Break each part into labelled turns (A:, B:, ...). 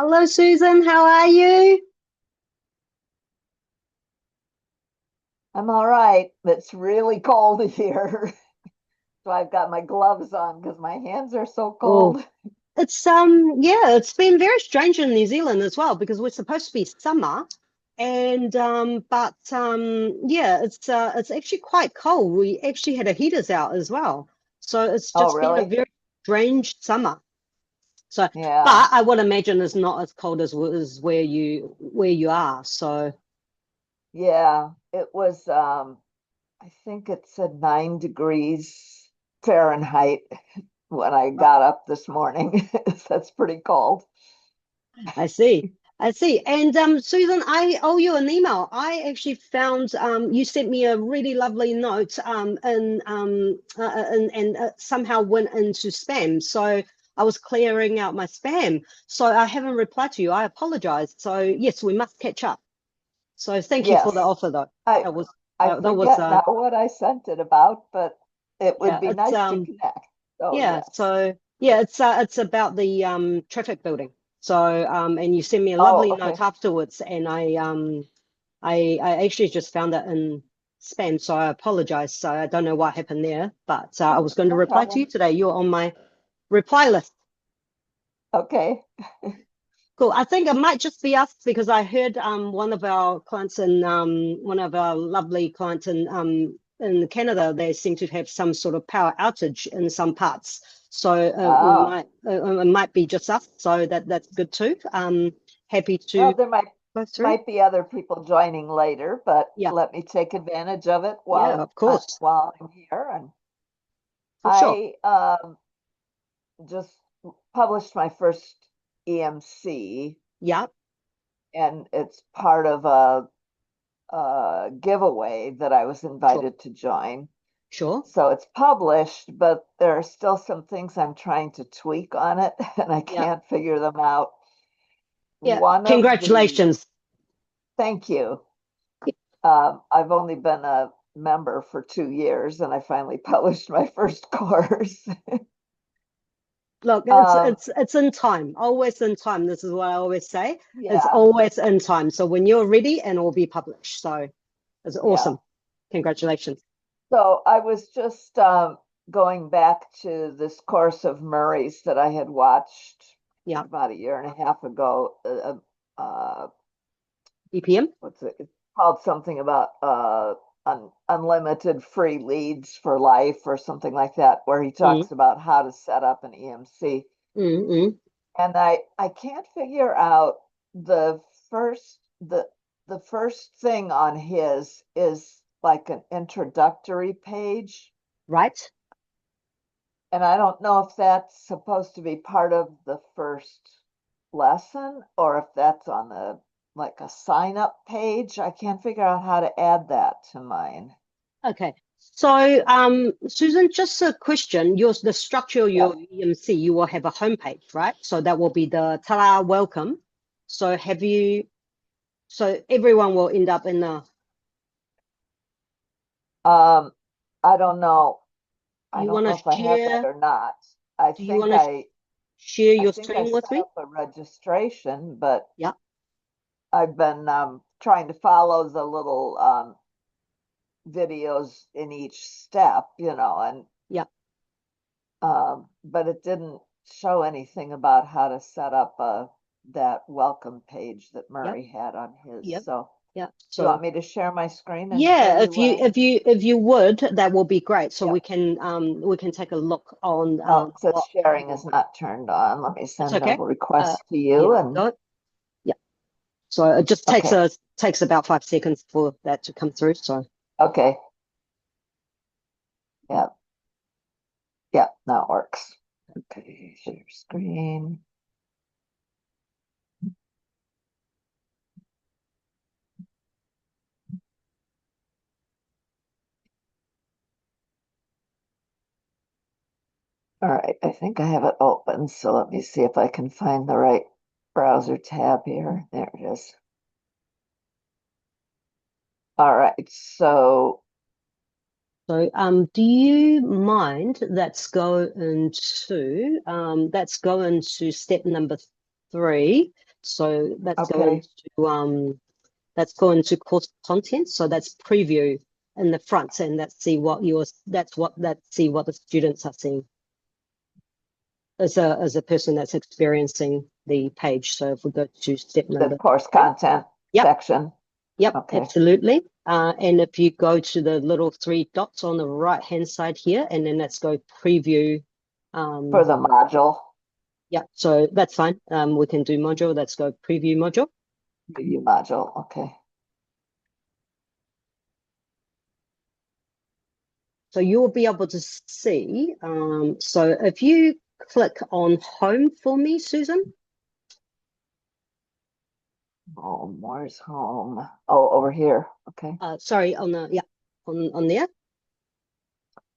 A: Hello, Susan. How are you?
B: I'm all right. It's really cold here. So I've got my gloves on because my hands are so
A: Oh,
B: cold.
A: yeah, it's been very strange in New Zealand as well because we're supposed to be summer and yeah, it's actually quite cold. We actually had a heaters out as well. So it's
B: Oh,
A: just been a
B: really?
A: very strange summer. So,
B: Yeah.
A: but I would imagine it's not as cold as where you are. So,
B: Yeah. It was I think it said 9 degrees Fahrenheit when I got up this morning. That's pretty cold.
A: I see. I see. And Susan, I owe you an email. I actually found you sent me a really lovely note and somehow went into spam. So I was clearing out my spam. So I haven't replied to you. I apologize. So yes, we must catch up. So thank you for the
B: Yes.
A: offer though.
B: I
A: That was
B: I
A: that was
B: forget now what I sent it about, but it would
A: yeah,
B: be nice to connect. Oh,
A: yeah,
B: yes.
A: so yeah, it's about the traffic building. So and you send me a
B: Oh,
A: lovely note
B: okay.
A: afterwards, and I actually just found that in spam, so I apologize. So I don't know what happened there, but I
B: Oh,
A: was going to
B: no
A: reply to you
B: problem.
A: today. You're on my reply list.
B: Okay.
A: Cool. I think it might just be us because I heard one of our clients in one of our lovely clients in Canada, they seem to have some sort of power outage in some parts. So
B: Oh.
A: it might be just us. So that's good too. Happy
B: Well,
A: to
B: there
A: go through.
B: might be other people joining later, but
A: Yeah,
B: let me take advantage of it
A: yeah, of course,
B: while I'm here. And
A: for sure.
B: I just published my first EMC,
A: Yeah,
B: and it's part of a giveaway that I was
A: sure,
B: invited to join.
A: sure.
B: So it's published, but there are still some things I'm trying to tweak on it, and I
A: Yeah,
B: can't figure them out.
A: yeah.
B: One of the,
A: Congratulations.
B: thank you. I've only been a member for 2 years, and I finally published my first course.
A: Look, it's
B: Um,
A: it's it's in time, always in time. This is what I always say. It's
B: yeah,
A: always in time. So when you're ready, and it will be published. So it's
B: yeah.
A: awesome. Congratulations.
B: So I was just going back to this course of Murray's that I had watched
A: Yeah.
B: about a year and a half ago.
A: EPM.
B: What's it? It's called something about unlimited free leads for life or something like that, where he
A: Mm,
B: talks about how to set up an EMC.
A: mm.
B: And I can't figure out the first the first thing on his is like an introductory page,
A: Right.
B: and I don't know if that's supposed to be part of the first lesson or if that's on the like a sign up page. I can't figure out how to add that to mine.
A: Okay. So, Susan, just a question. The structure of your
B: Yep.
A: EMC, you will have a homepage, right? So that will be the ta-da welcome. So so everyone will end up in the,
B: Um, I don't know. I
A: you
B: don't
A: want
B: know
A: to
B: if I have that
A: share,
B: or not. I
A: do you
B: think
A: want to
B: I
A: share
B: I
A: your
B: think I
A: screen with
B: set
A: me?
B: up a registration, but
A: Yeah.
B: I've been trying to follow the little videos in each step, and
A: Yeah.
B: but it didn't show anything about how to set up that welcome page that
A: Yep.
B: Murray had on his.
A: Yep.
B: So,
A: Yep.
B: do you want
A: So
B: me to share my screen and show
A: yeah,
B: you
A: if
B: what
A: you
B: I?
A: if you if you would, that will be great. So
B: Yep.
A: we can take a look on
B: Oh, it says
A: what
B: sharing is
A: you're.
B: not turned on. Let me
A: It's
B: send a
A: okay.
B: request to
A: Yeah,
B: you
A: we
B: and
A: got it. Yeah. So it just
B: okay.
A: takes about 5 seconds for that to come through. So
B: Okay. Yeah. Yeah, that works. Okay, share screen. All right, I think I have it open, so let me see if I can find the right browser tab here. There it is. All right, so
A: do you mind let's go into step number 3. So that's
B: Okay.
A: going to course content. So that's preview in the front, and let's see what the students are seeing as a person that's experiencing the page. So if we go to step
B: The
A: number
B: course
A: 3.
B: content
A: Yep.
B: section.
A: Yep,
B: Okay.
A: absolutely. And if you go to the little 3 dots on the right-hand side here, and then let's go preview.
B: For the module.
A: Yeah, so that's fine. We can do module. Let's go preview module.
B: Preview module. Okay.
A: So you will be able to see. So if you click on home for me, Susan.
B: Home, where's home? Oh, over here. Okay.
A: Sorry, on there.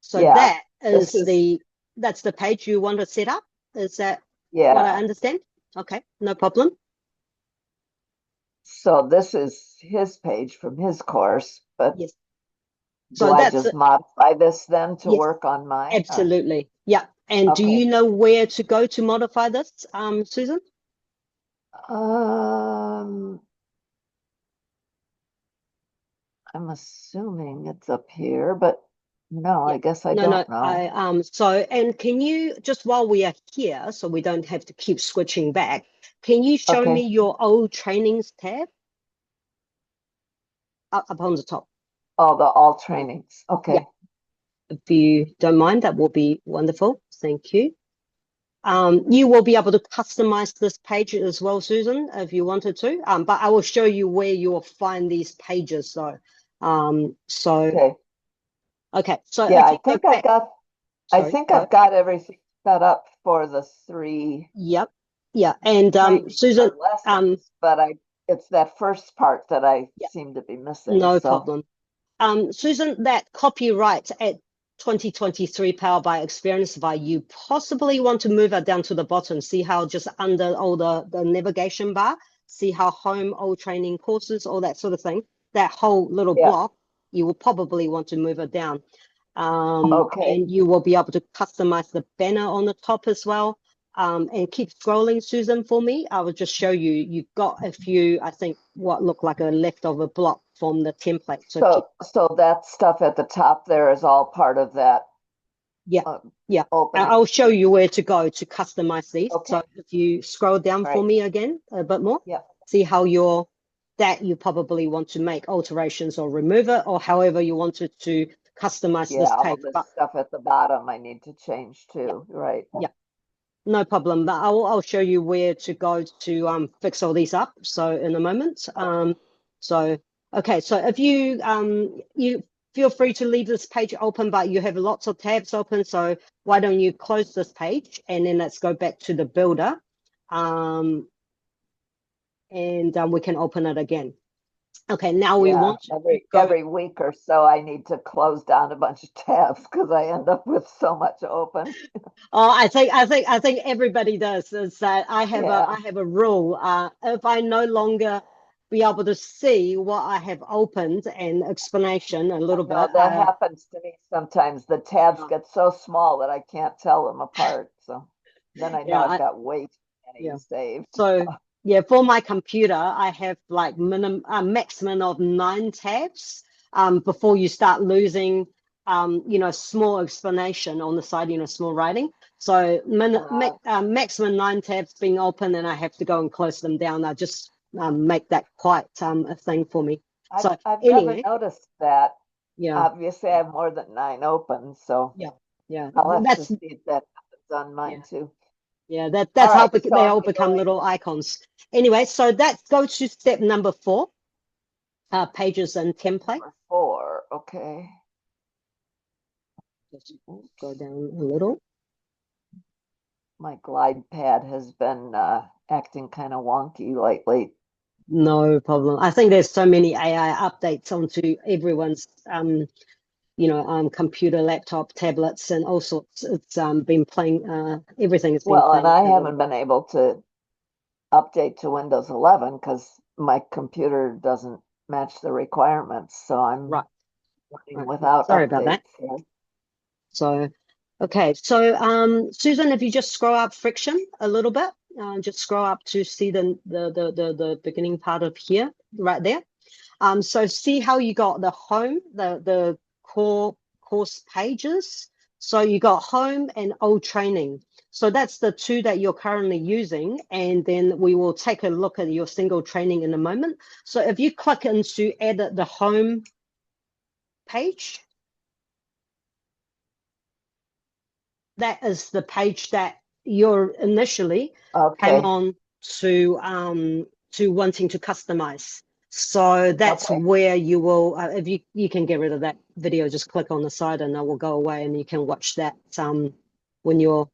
A: So
B: Yeah,
A: that
B: this
A: is
B: is
A: that's the page you want to set up. Is that what I
B: yeah.
A: understand? Okay, no problem.
B: So this is his page from his course, but
A: Yes.
B: do
A: So
B: I
A: that's
B: just modify this then to
A: yes,
B: work on mine?
A: absolutely. Yeah. And do
B: Okay.
A: you know where to go to modify this, Susan?
B: I'm assuming it's up here, but no,
A: Yeah.
B: I guess I
A: No, no.
B: don't know.
A: And can you just while we are here, so we don't have to keep switching back, can you show me
B: Okay.
A: your old trainings tab up on the top?
B: Oh, the all trainings.
A: Yeah.
B: Okay.
A: If you don't mind, that will be wonderful. Thank you. You will be able to customize this page as well, Susan, if you wanted to. But I will show you where you will find these pages though.
B: Okay.
A: Okay, so
B: Yeah,
A: if you go back,
B: I
A: sorry,
B: think
A: go.
B: I've got everything set up for the 3
A: Yep, yeah, and
B: trainings
A: Susan,
B: or lessons, but it's that first part that I
A: yeah,
B: seem to be missing.
A: no
B: So
A: problem. Susan, that copyright at 2023 powered by Xperiencify, you possibly want to move it down to the bottom. See how just under all the navigation bar, see how home, all training courses, all that sort of thing, that whole little
B: yeah,
A: block, you will probably want to move it down.
B: okay.
A: And you will be able to customize the banner on the top as well. And keep scrolling, Susan, for me. I will just show you. You've got a few, I think, what look like a leftover block from the template. So keep,
B: So that stuff at the top there is all part of that
A: yeah,
B: uh,
A: yeah. I'll
B: opening.
A: show you where to go to customize these.
B: Okay.
A: So if you scroll down for
B: Right.
A: me again a bit more,
B: Yeah.
A: see how that you probably want to make alterations or remove it, or however you wanted to customize
B: Yeah,
A: this
B: all
A: page.
B: this
A: But
B: stuff at the bottom I need to change
A: yeah,
B: too. Right.
A: yeah. No problem, but I'll show you where to go to fix all these up. So in a moment. So okay, so if you feel free to leave this page open, but you have lots of tabs open. So why don't you close this page and then let's go back to the builder, and we can open it again. Okay, now we
B: Yeah,
A: want to go.
B: every week or so I need to close down a bunch of tabs because I end up with so much open.
A: Oh, I think everybody does. Is that
B: Yeah.
A: I have a rule. If I no longer be able to see what I have opened and explanation a little
B: No,
A: bit,
B: that happens to me sometimes. The tabs
A: yeah,
B: get so small that I can't tell them apart. So then I know
A: yeah,
B: I've got way too many
A: yeah.
B: saved.
A: So yeah, for my computer, I have like maximum of 9 tabs. Before you start losing, small explanation on the side, small writing. So maximum 9 tabs being open, and I have to go and close them down. I just make that quite a thing for me. So
B: I've never
A: anyway,
B: noticed that.
A: yeah,
B: Obviously, I have more than 9 open, so
A: yeah, yeah.
B: I'll have to
A: That's
B: see if that happens on
A: yeah.
B: mine too.
A: Yeah,
B: All
A: that's how
B: right, so
A: they
B: I'm
A: all become
B: going
A: little icons. Anyway, so that goes to step number 4, pages and template.
B: number 4. Okay.
A: Just go down a little.
B: My glide pad has been acting kind of wonky lately.
A: No problem. I think there's so many AI updates onto everyone's, computer, laptop, tablets, and all sorts. It's been playing. Everything has been
B: Well, and
A: playing
B: I
A: a little
B: haven't
A: bit.
B: been able to update to Windows 11 because my computer doesn't match the requirements. So I'm
A: Right.
B: running
A: Right.
B: without
A: Sorry about that.
B: updates here.
A: So, okay. So, Susan, if you just scroll up friction a little bit, Just scroll up to see the beginning part of here, right there. So see how you got the home, the core course pages. So you got home and old training. So that's the two that you're currently using. And then we will take a look at your single training in a moment. So if you click into edit the home page, that is the page that you're initially came on to wanting to customize. So that's where you will, if you can get rid of that video, just click on the side and it will go away, and you can watch that when you're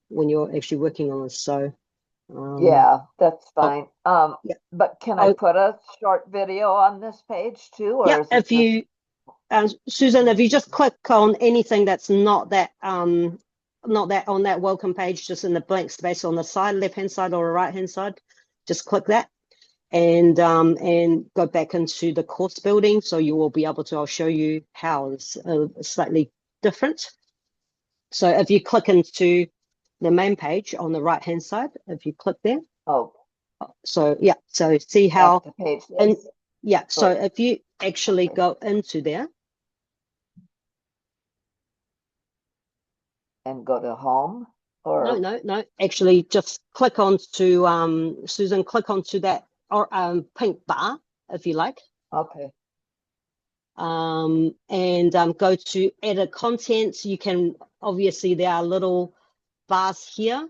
A: actually working on this. So
B: yeah, that's fine.
A: yeah.
B: But can I put a short video on this page too, or
A: Yeah,
B: is it
A: if you Susan, if you just click on anything that's not that on that welcome page, just in the blank space on the side, left hand side or right hand side, just click that and go back into the course building. So you will be able to, I'll show you how it's slightly different. So if you click into the main page on the right hand side, if you click there. So yeah, so see how
B: the page is.
A: And yeah, so if you actually go into there
B: and go to home, or
A: no, actually just click on to Susan, click onto that or pink bar if you like. And go to edit content. You can obviously, there are little bars here.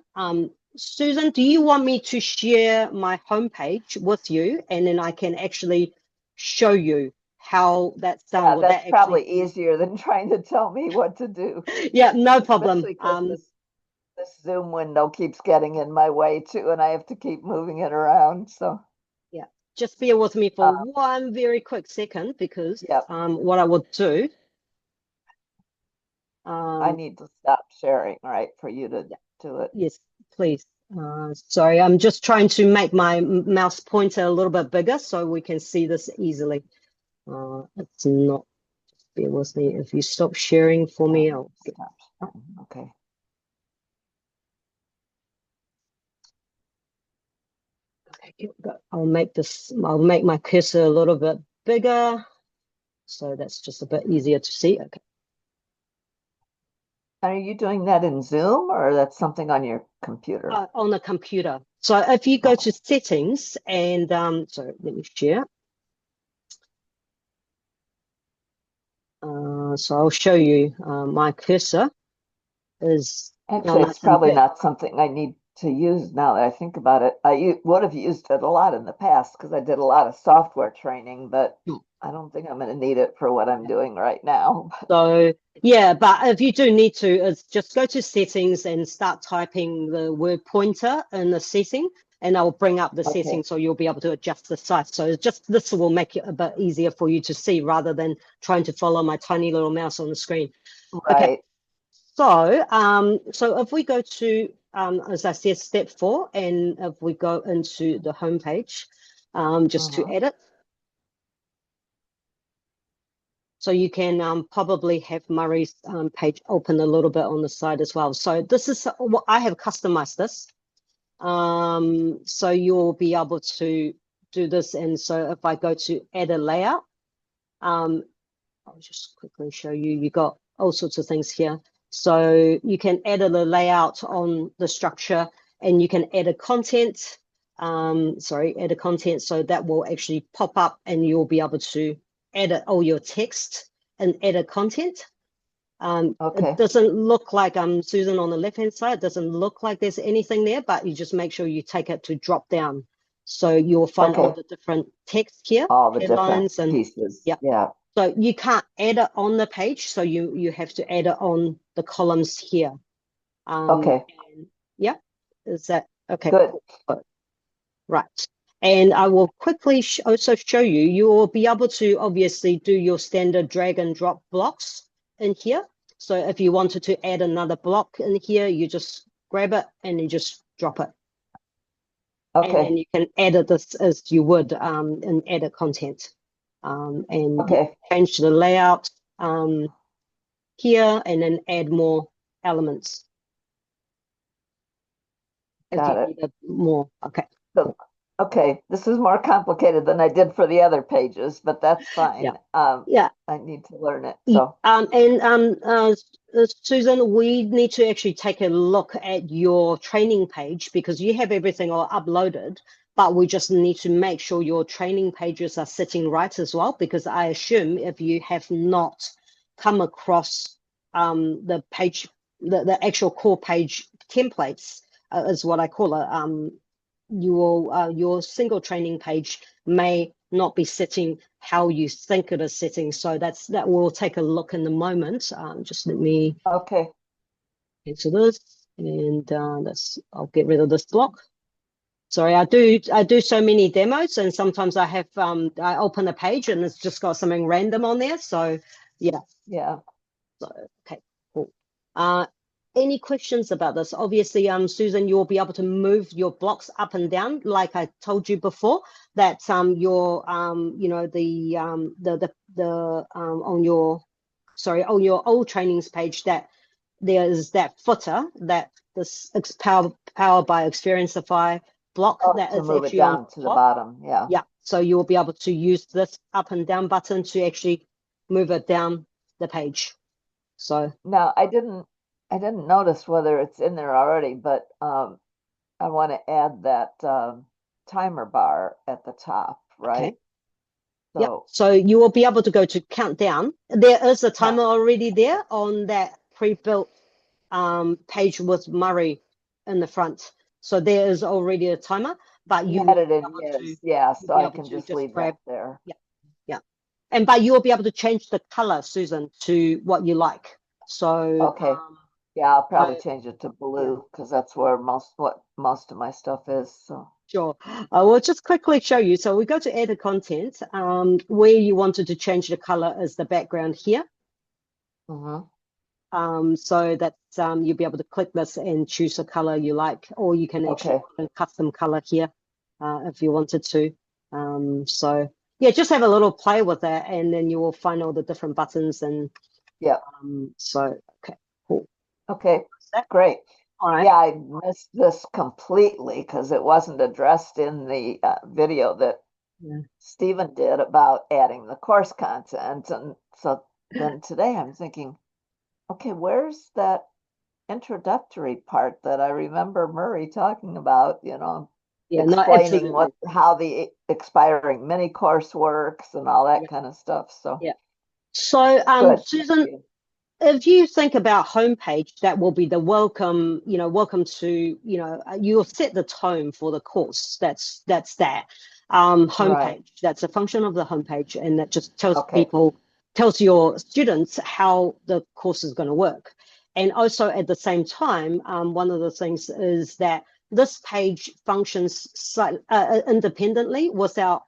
A: Susan, do you want me to share my homepage with you, and then I can actually show you how that's done?
B: Yeah, that's probably easier than trying to tell me what to do.
A: Yeah, no problem.
B: This Zoom window keeps getting in my way too, and I have to keep moving it around. So
A: yeah, just bear with me for one very quick second, because what I would do.
B: I need to stop sharing, right, for you to do it.
A: Yes, please. Sorry, I'm just trying to make my mouse pointer a little bit bigger so we can see this easily. It's not, just bear with me. If you stop sharing for me, I'll
B: stop sharing. Okay.
A: I'll make my cursor a little bit bigger, so that's just a bit easier to see. Okay.
B: Are you doing that in Zoom, or that's something on your computer?
A: On the computer. So if you go to settings and so let me share. So I'll show you. My cursor is
B: actually, it's probably not something I need to use now that I think about it. I would have used it a lot in the past because I did a lot of software training, but I don't think I'm going to need it for what I'm doing right now.
A: So yeah, but if you do need to, it's just go to settings and start typing the word pointer in the setting, and I'll bring up the setting, so you'll be able to adjust the size. So just this will make it a bit easier for you to see rather than trying to follow my tiny little mouse on the screen.
B: Right.
A: Okay. So if we go to as I said, step 4, and if we go into the home page, just to edit. So you can probably have Murray's page open a little bit on the side as well. So this is what I have customized this. So you'll be able to do this. And so if I go to add a layout, I'll just quickly show you, you got all sorts of things here. So you can edit a layout on the structure, and you can edit content. Edit content. So that will actually pop up, and you'll be able to edit all your text and edit content. It doesn't look like Susan on the left hand side. It doesn't look like there's anything there, but you just make sure you take it to drop down. So you'll find all the different text here,
B: all the headlines different pieces. Yeah.
A: So you can't edit on the page, so you have to edit on the columns here. Yeah, is that okay?
B: Good.
A: Right. And I will quickly also show you, you will be able to obviously do your standard drag and drop blocks in here. So if you wanted to add another block in here, you just grab it and you just drop it. And then you can edit this as you would in edit content. And you change the layout here, and then add more elements. if you
B: got it.
A: needed more. Okay.
B: So, okay, this is more complicated than I did for the other pages, but that's
A: Yeah.
B: fine.
A: Yeah.
B: I need to learn it. So,
A: Susan, we need to actually take a look at your training page because you have everything all uploaded, but we just need to make sure your training pages are sitting right as well, because I assume if you have not come across the page, the actual core page templates, is what I call it, your single training page may not be setting how you think it is setting. So that we'll take a look in a moment. Just let me
B: okay.
A: answer this, and I'll get rid of this block. Sorry, I do so many demos, and sometimes I open a page and it's just got something random on there. So yeah.
B: Yeah.
A: So okay, cool. Uh, any questions about this? Obviously, Susan, you'll be able to move your blocks up and down, like I told you before. That your you know the on your on your old trainings page, that there is that footer that this powered by Xperiencify block
B: Oh,
A: that
B: to
A: is
B: move it
A: actually on
B: down to the
A: top.
B: bottom. Yeah.
A: Yeah, so you'll be able to use this up and down button to actually move it down the page. So
B: Now, I didn't notice whether it's in there already, but I want to add that timer bar at the top,
A: okay.
B: right?
A: Yep.
B: So,
A: So you will be able to go to countdown. There is a
B: yeah,
A: timer already there on that pre-built page with Murray in the front. So there is already a timer, but
B: he
A: you
B: had
A: will
B: it
A: be
B: in
A: able to
B: his. Yeah,
A: you'll
B: so
A: be
B: I
A: able
B: can
A: to
B: just
A: just
B: leave that
A: grab.
B: there.
A: Yeah, yeah. And but you'll be able to change the color, Susan, to what you like. So
B: Okay. Yeah, I'll probably
A: so
B: change it to
A: yeah.
B: blue because that's where most of my stuff is. So,
A: Sure. I will just quickly show you. So we go to edit content. Where you wanted to change the color is the background here.
B: mhm.
A: So that's you'll be able to click this and choose a color you like, or you can actually
B: Okay.
A: put a custom color here if you wanted to. So yeah, just have a little play with that, and then you will find all the different buttons. And
B: Yeah.
A: so okay, cool.
B: Okay.
A: That,
B: Great.
A: all right.
B: Yeah, I missed this completely because it wasn't addressed in the video that
A: Yeah.
B: Stephen did about adding the course content. And so then today I'm thinking, okay, where's that introductory part that I remember Murray talking about,
A: Yeah. No,
B: explaining
A: absolutely.
B: how the expiring mini course works and all that
A: Yeah.
B: kind of stuff. So
A: Yeah. So
B: good. Thank
A: Susan,
B: you.
A: if you think about homepage, that will be the welcome, welcome to, you'll set the tone for the course. That's that.
B: Right.
A: Homepage, that's a function of the homepage, and that just
B: Okay.
A: tells your students how the course is going to work. And also at the same time, one of the things is that this page functions independently without,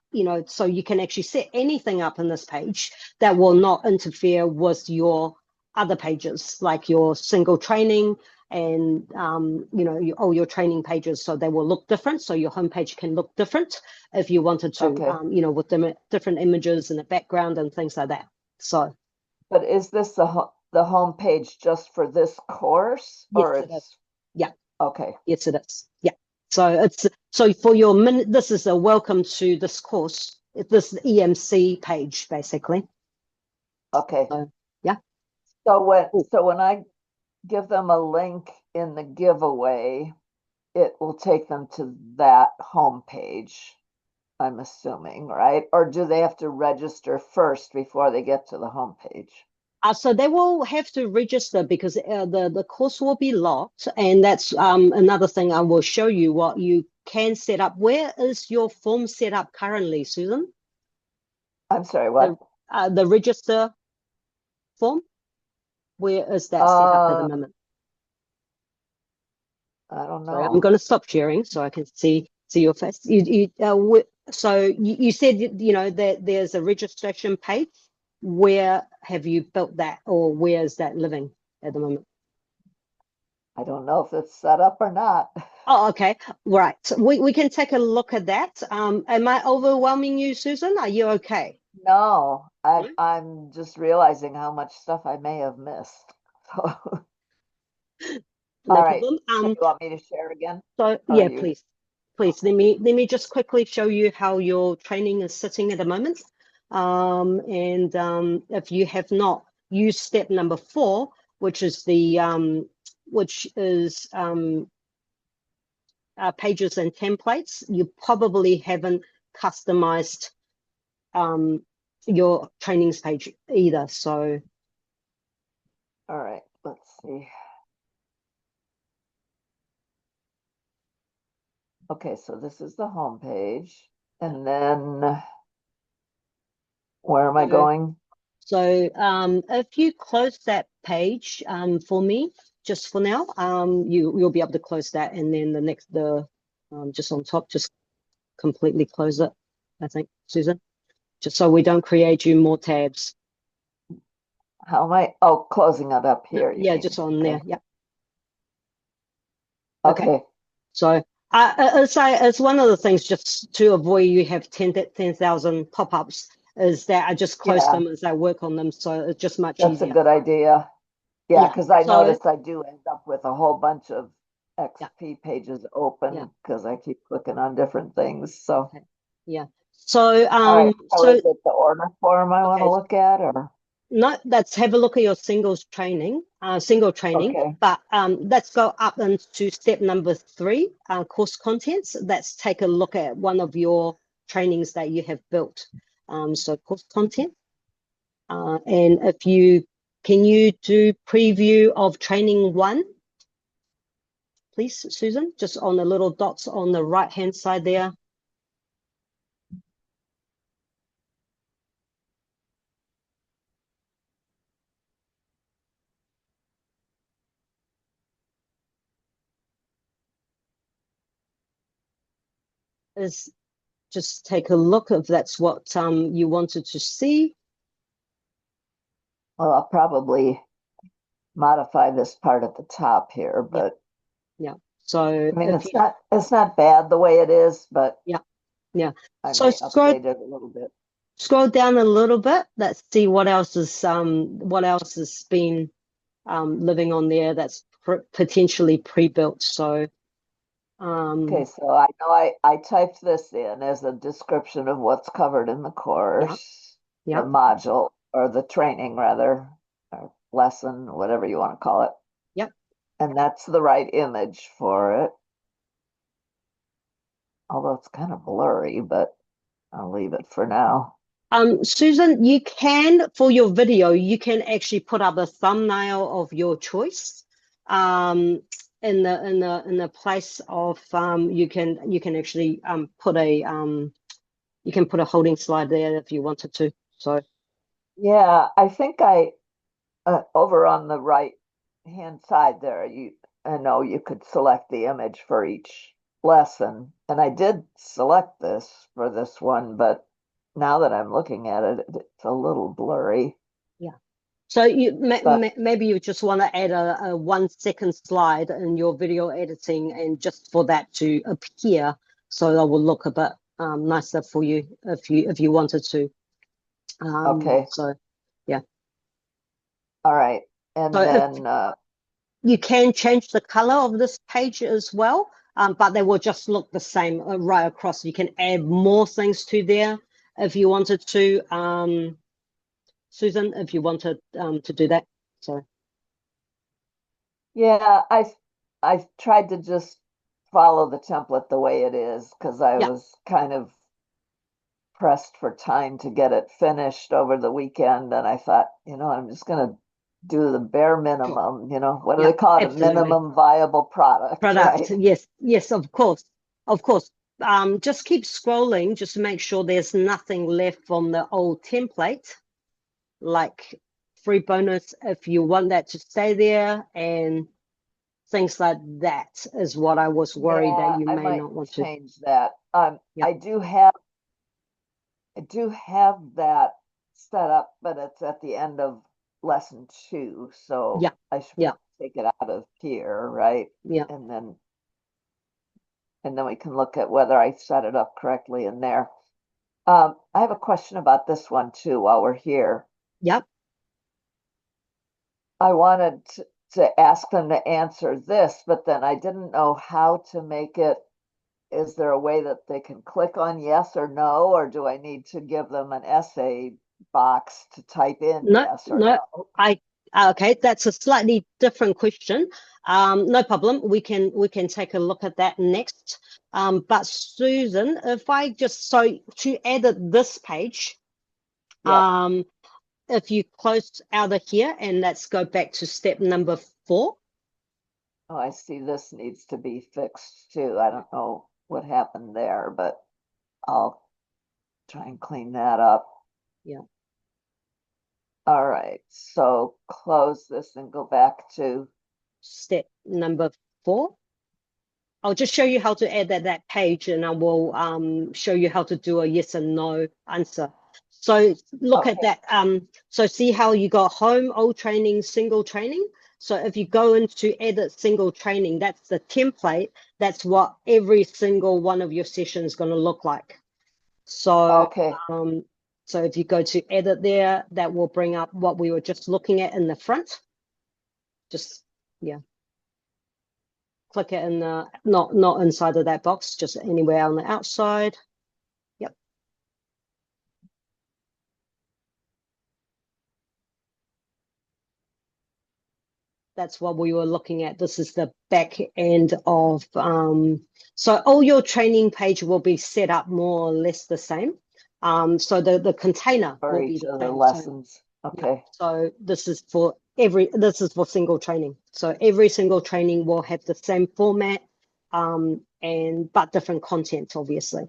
A: so you can actually set anything up in this page that will not interfere with your other pages, like your single training and all your training pages, so they will look different. So your homepage can look different if you wanted to,
B: Okay.
A: with them different images in the background and things like that. So
B: But is this the home page just for this course
A: yes,
B: or
A: it is.
B: it's
A: Yeah,
B: okay?
A: yes, it is. Yeah. So for your this is a welcome to this course. This EMC page, basically.
B: Okay.
A: So yeah.
B: So when
A: Cool.
B: so when I give them a link in the giveaway, it will take them to that home page, I'm assuming, right? Or do they have to register first before they get to the home page?
A: So they will have to register because the course will be locked, and that's another thing I will show you what you can set up. Where is your form set up currently, Susan?
B: I'm sorry,
A: The
B: what?
A: the register form. Where is that set up at the
B: Uh,
A: moment?
B: I don't
A: Sorry, I'm
B: know.
A: going to stop sharing so I can see your face. So you said that there's a registration page. Where have you built that, or where is that living at the moment?
B: I don't know if it's set up or not.
A: Oh, okay. Right. So we can take a look at that. Am I overwhelming you, Susan? Are you okay?
B: No,
A: No?
B: I'm just realizing how much stuff I may have missed. So
A: no
B: All right.
A: problem.
B: So you want me to share again?
A: So
B: Or
A: yeah,
B: you?
A: please let me just quickly show you how your training is sitting at the moment. And if you have not used step number 4, which is pages and templates, you probably haven't customized your trainings page either. So
B: All right, let's see. Okay, so this is the home page. And then where am I going?
A: So if you close that page for me, just for now, you'll be able to close that, and then the just on top, just completely close it. I think, Susan, just so we don't create you more tabs.
B: How am I? Oh, closing it up here, you
A: Yeah,
B: mean?
A: just on
B: Okay.
A: there. Yeah.
B: Okay.
A: So it's one of the things just to avoid you have 10,000 pop-ups is that I just close
B: Yeah,
A: them as I work on them, so it's just much
B: that's a
A: easier.
B: good idea. Yeah,
A: Yeah.
B: because I
A: So
B: noticed I do end up with a whole bunch of
A: yeah,
B: XP pages
A: yeah.
B: open because I keep clicking on different things. So,
A: Okay. Yeah. So
B: all right. So is it the order form I want to
A: okay.
B: look at or?
A: No, let's have a look at your single training.
B: Okay.
A: But let's go up into step number 3, course contents. Let's take a look at one of your trainings that you have built. So course content. And can you do preview of training 1, please, Susan? Just on the little dots on the right-hand side there. Is just take a look if that's what you wanted to see.
B: Well, I'll probably modify this part at the top here,
A: Yeah,
B: but
A: yeah. So
B: I mean,
A: if you,
B: it's not bad the way it is, but
A: yeah, yeah.
B: I
A: So
B: may update it a little bit.
A: scroll down a little bit. Let's see what else has been living on there that's potentially pre-built. So
B: Okay, so I know I typed this in as a description of what's covered in the
A: yeah,
B: course, the
A: yeah,
B: module, or the training rather, or lesson, whatever you want to call it.
A: yeah.
B: And that's the right image for it. Although it's kind of blurry, but I'll leave it for now.
A: Susan, you can, for your video, you can actually put up a thumbnail of your choice. In the place of you can actually put a holding slide there if you wanted to. So
B: Yeah, I think I over on the right hand side there, I know you could select the image for each lesson. And I did select this for this one, but now that I'm looking at it, it's a little blurry.
A: yeah. So
B: But
A: maybe you just want to add a 1 second slide in your video editing, and just for that to appear, so that will look a bit nicer for you if you wanted to.
B: okay,
A: So yeah.
B: all right.
A: So
B: And
A: if
B: then
A: you can change the color of this page as well, but they will just look the same right across. You can add more things to there if you wanted to, Susan, if you wanted to do that. So
B: yeah, I tried to just follow the template the way it is because I
A: yeah,
B: was kind of pressed for time to get it finished over the weekend. And I thought, I'm just going to do the bare
A: sure.
B: minimum, what do
A: Yeah,
B: they call it? A
A: absolutely.
B: minimum viable product,
A: Product,
B: right?
A: yes, yes, of course, of course. Just keep scrolling, just to make sure there's nothing left from the old template, like free bonus if you want that to stay there, and things like that is what I was worried that
B: Yeah,
A: you
B: I
A: may
B: might
A: not want to.
B: change that.
A: Yeah,
B: I do have that set up, but it's at the end of lesson 2,
A: yeah,
B: so I should
A: yeah,
B: probably take it out of here, right?
A: yeah,
B: And then we can look at whether I set it up correctly in there. I have a question about this one too while we're here.
A: yep,
B: I wanted to ask them to answer this, but then I didn't know how to make it. Is there a way that they can click on yes or no, or do I need to give them an essay box to type in
A: No,
B: yes or
A: no,
B: no?
A: okay, that's a slightly different question. No problem. We can take a look at that next. But Susan, if I just so to edit this page,
B: Yep.
A: if you close out of here and let's go back to step number 4.
B: Oh, I see this needs to be fixed too. I don't know what happened there, but I'll try and clean that up.
A: Yeah.
B: All right, so close this and go back to,
A: Step number 4. I'll just show you how to add that page, and I will show you how to do a yes and no answer. So look at
B: okay,
A: that. So see how you got home, old training, single training. So if you go into edit single training, that's the template. That's what every single one of your sessions is going to look like. So
B: okay,
A: so if you go to edit there, that will bring up what we were just looking at in the front. Just, yeah. Click it in the not inside of that box, just anywhere on the outside. Yep. That's what we were looking at. This is the back end of so all your training page will be set up more or less the same. So the container
B: for
A: will be
B: each
A: the
B: of the
A: same. So
B: lessons.
A: yeah.
B: Okay,
A: So this is for single training. So every single training will have the same format, and but different content, obviously.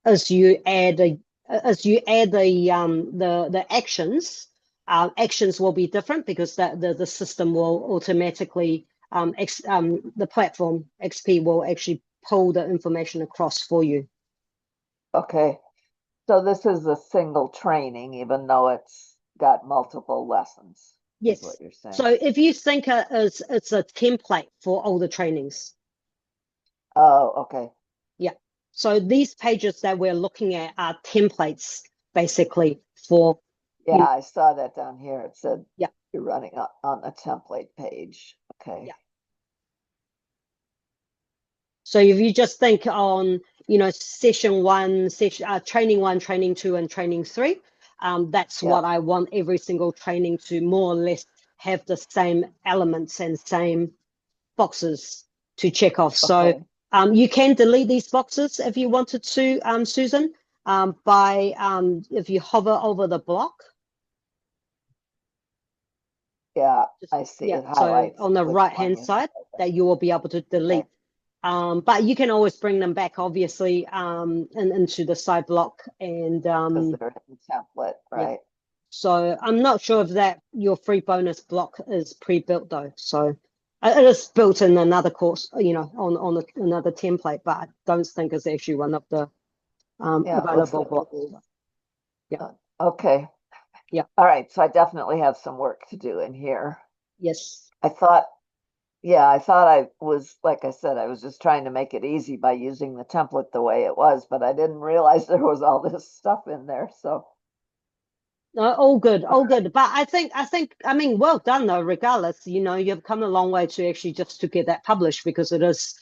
A: As you add the the actions, actions will be different because the system will automatically the platform XP will actually pull the information across for you.
B: okay. So this is a single training, even though it's got multiple lessons, is what
A: Yes.
B: you're
A: So
B: saying.
A: if you think it's a template for all the trainings.
B: Oh, okay.
A: Yeah. So these pages that we're looking at are templates basically for,
B: Yeah,
A: you know,
B: I saw that down here. It said
A: yeah,
B: you're running on the template page. Okay.
A: yeah. So if you just think on, session 1, training 1, training 2, and training 3, that's
B: Yep.
A: what I want every single training to more or less have the same elements and same boxes to check off. So
B: Okay.
A: you can delete these boxes if you wanted to, Susan, by if you hover over the block.
B: Yeah,
A: Just,
B: I see.
A: yeah,
B: It
A: so
B: highlights
A: on the
B: which
A: right
B: one
A: hand
B: you
A: side
B: have.
A: that you will be able to delete.
B: Okay.
A: But you can always bring them back, obviously, into the side block. And
B: Because they're in the template,
A: yeah,
B: right?
A: so I'm not sure if that your free bonus block is pre-built though. So it is built in another course, on another template, but I don't think it's actually one of the
B: Yeah, it looks
A: available
B: like it
A: blocks.
B: is.
A: Yeah,
B: Okay.
A: yeah,
B: All right. So I definitely have some work to do in here.
A: yes.
B: I thought, yeah, I thought I was, like I said, I was just trying to make it easy by using the template the way it was, but I didn't realize there was all this stuff in there. So,
A: No, all good, all good. But I mean, well done though. Regardless, you've come a long way to actually just to get that published because it is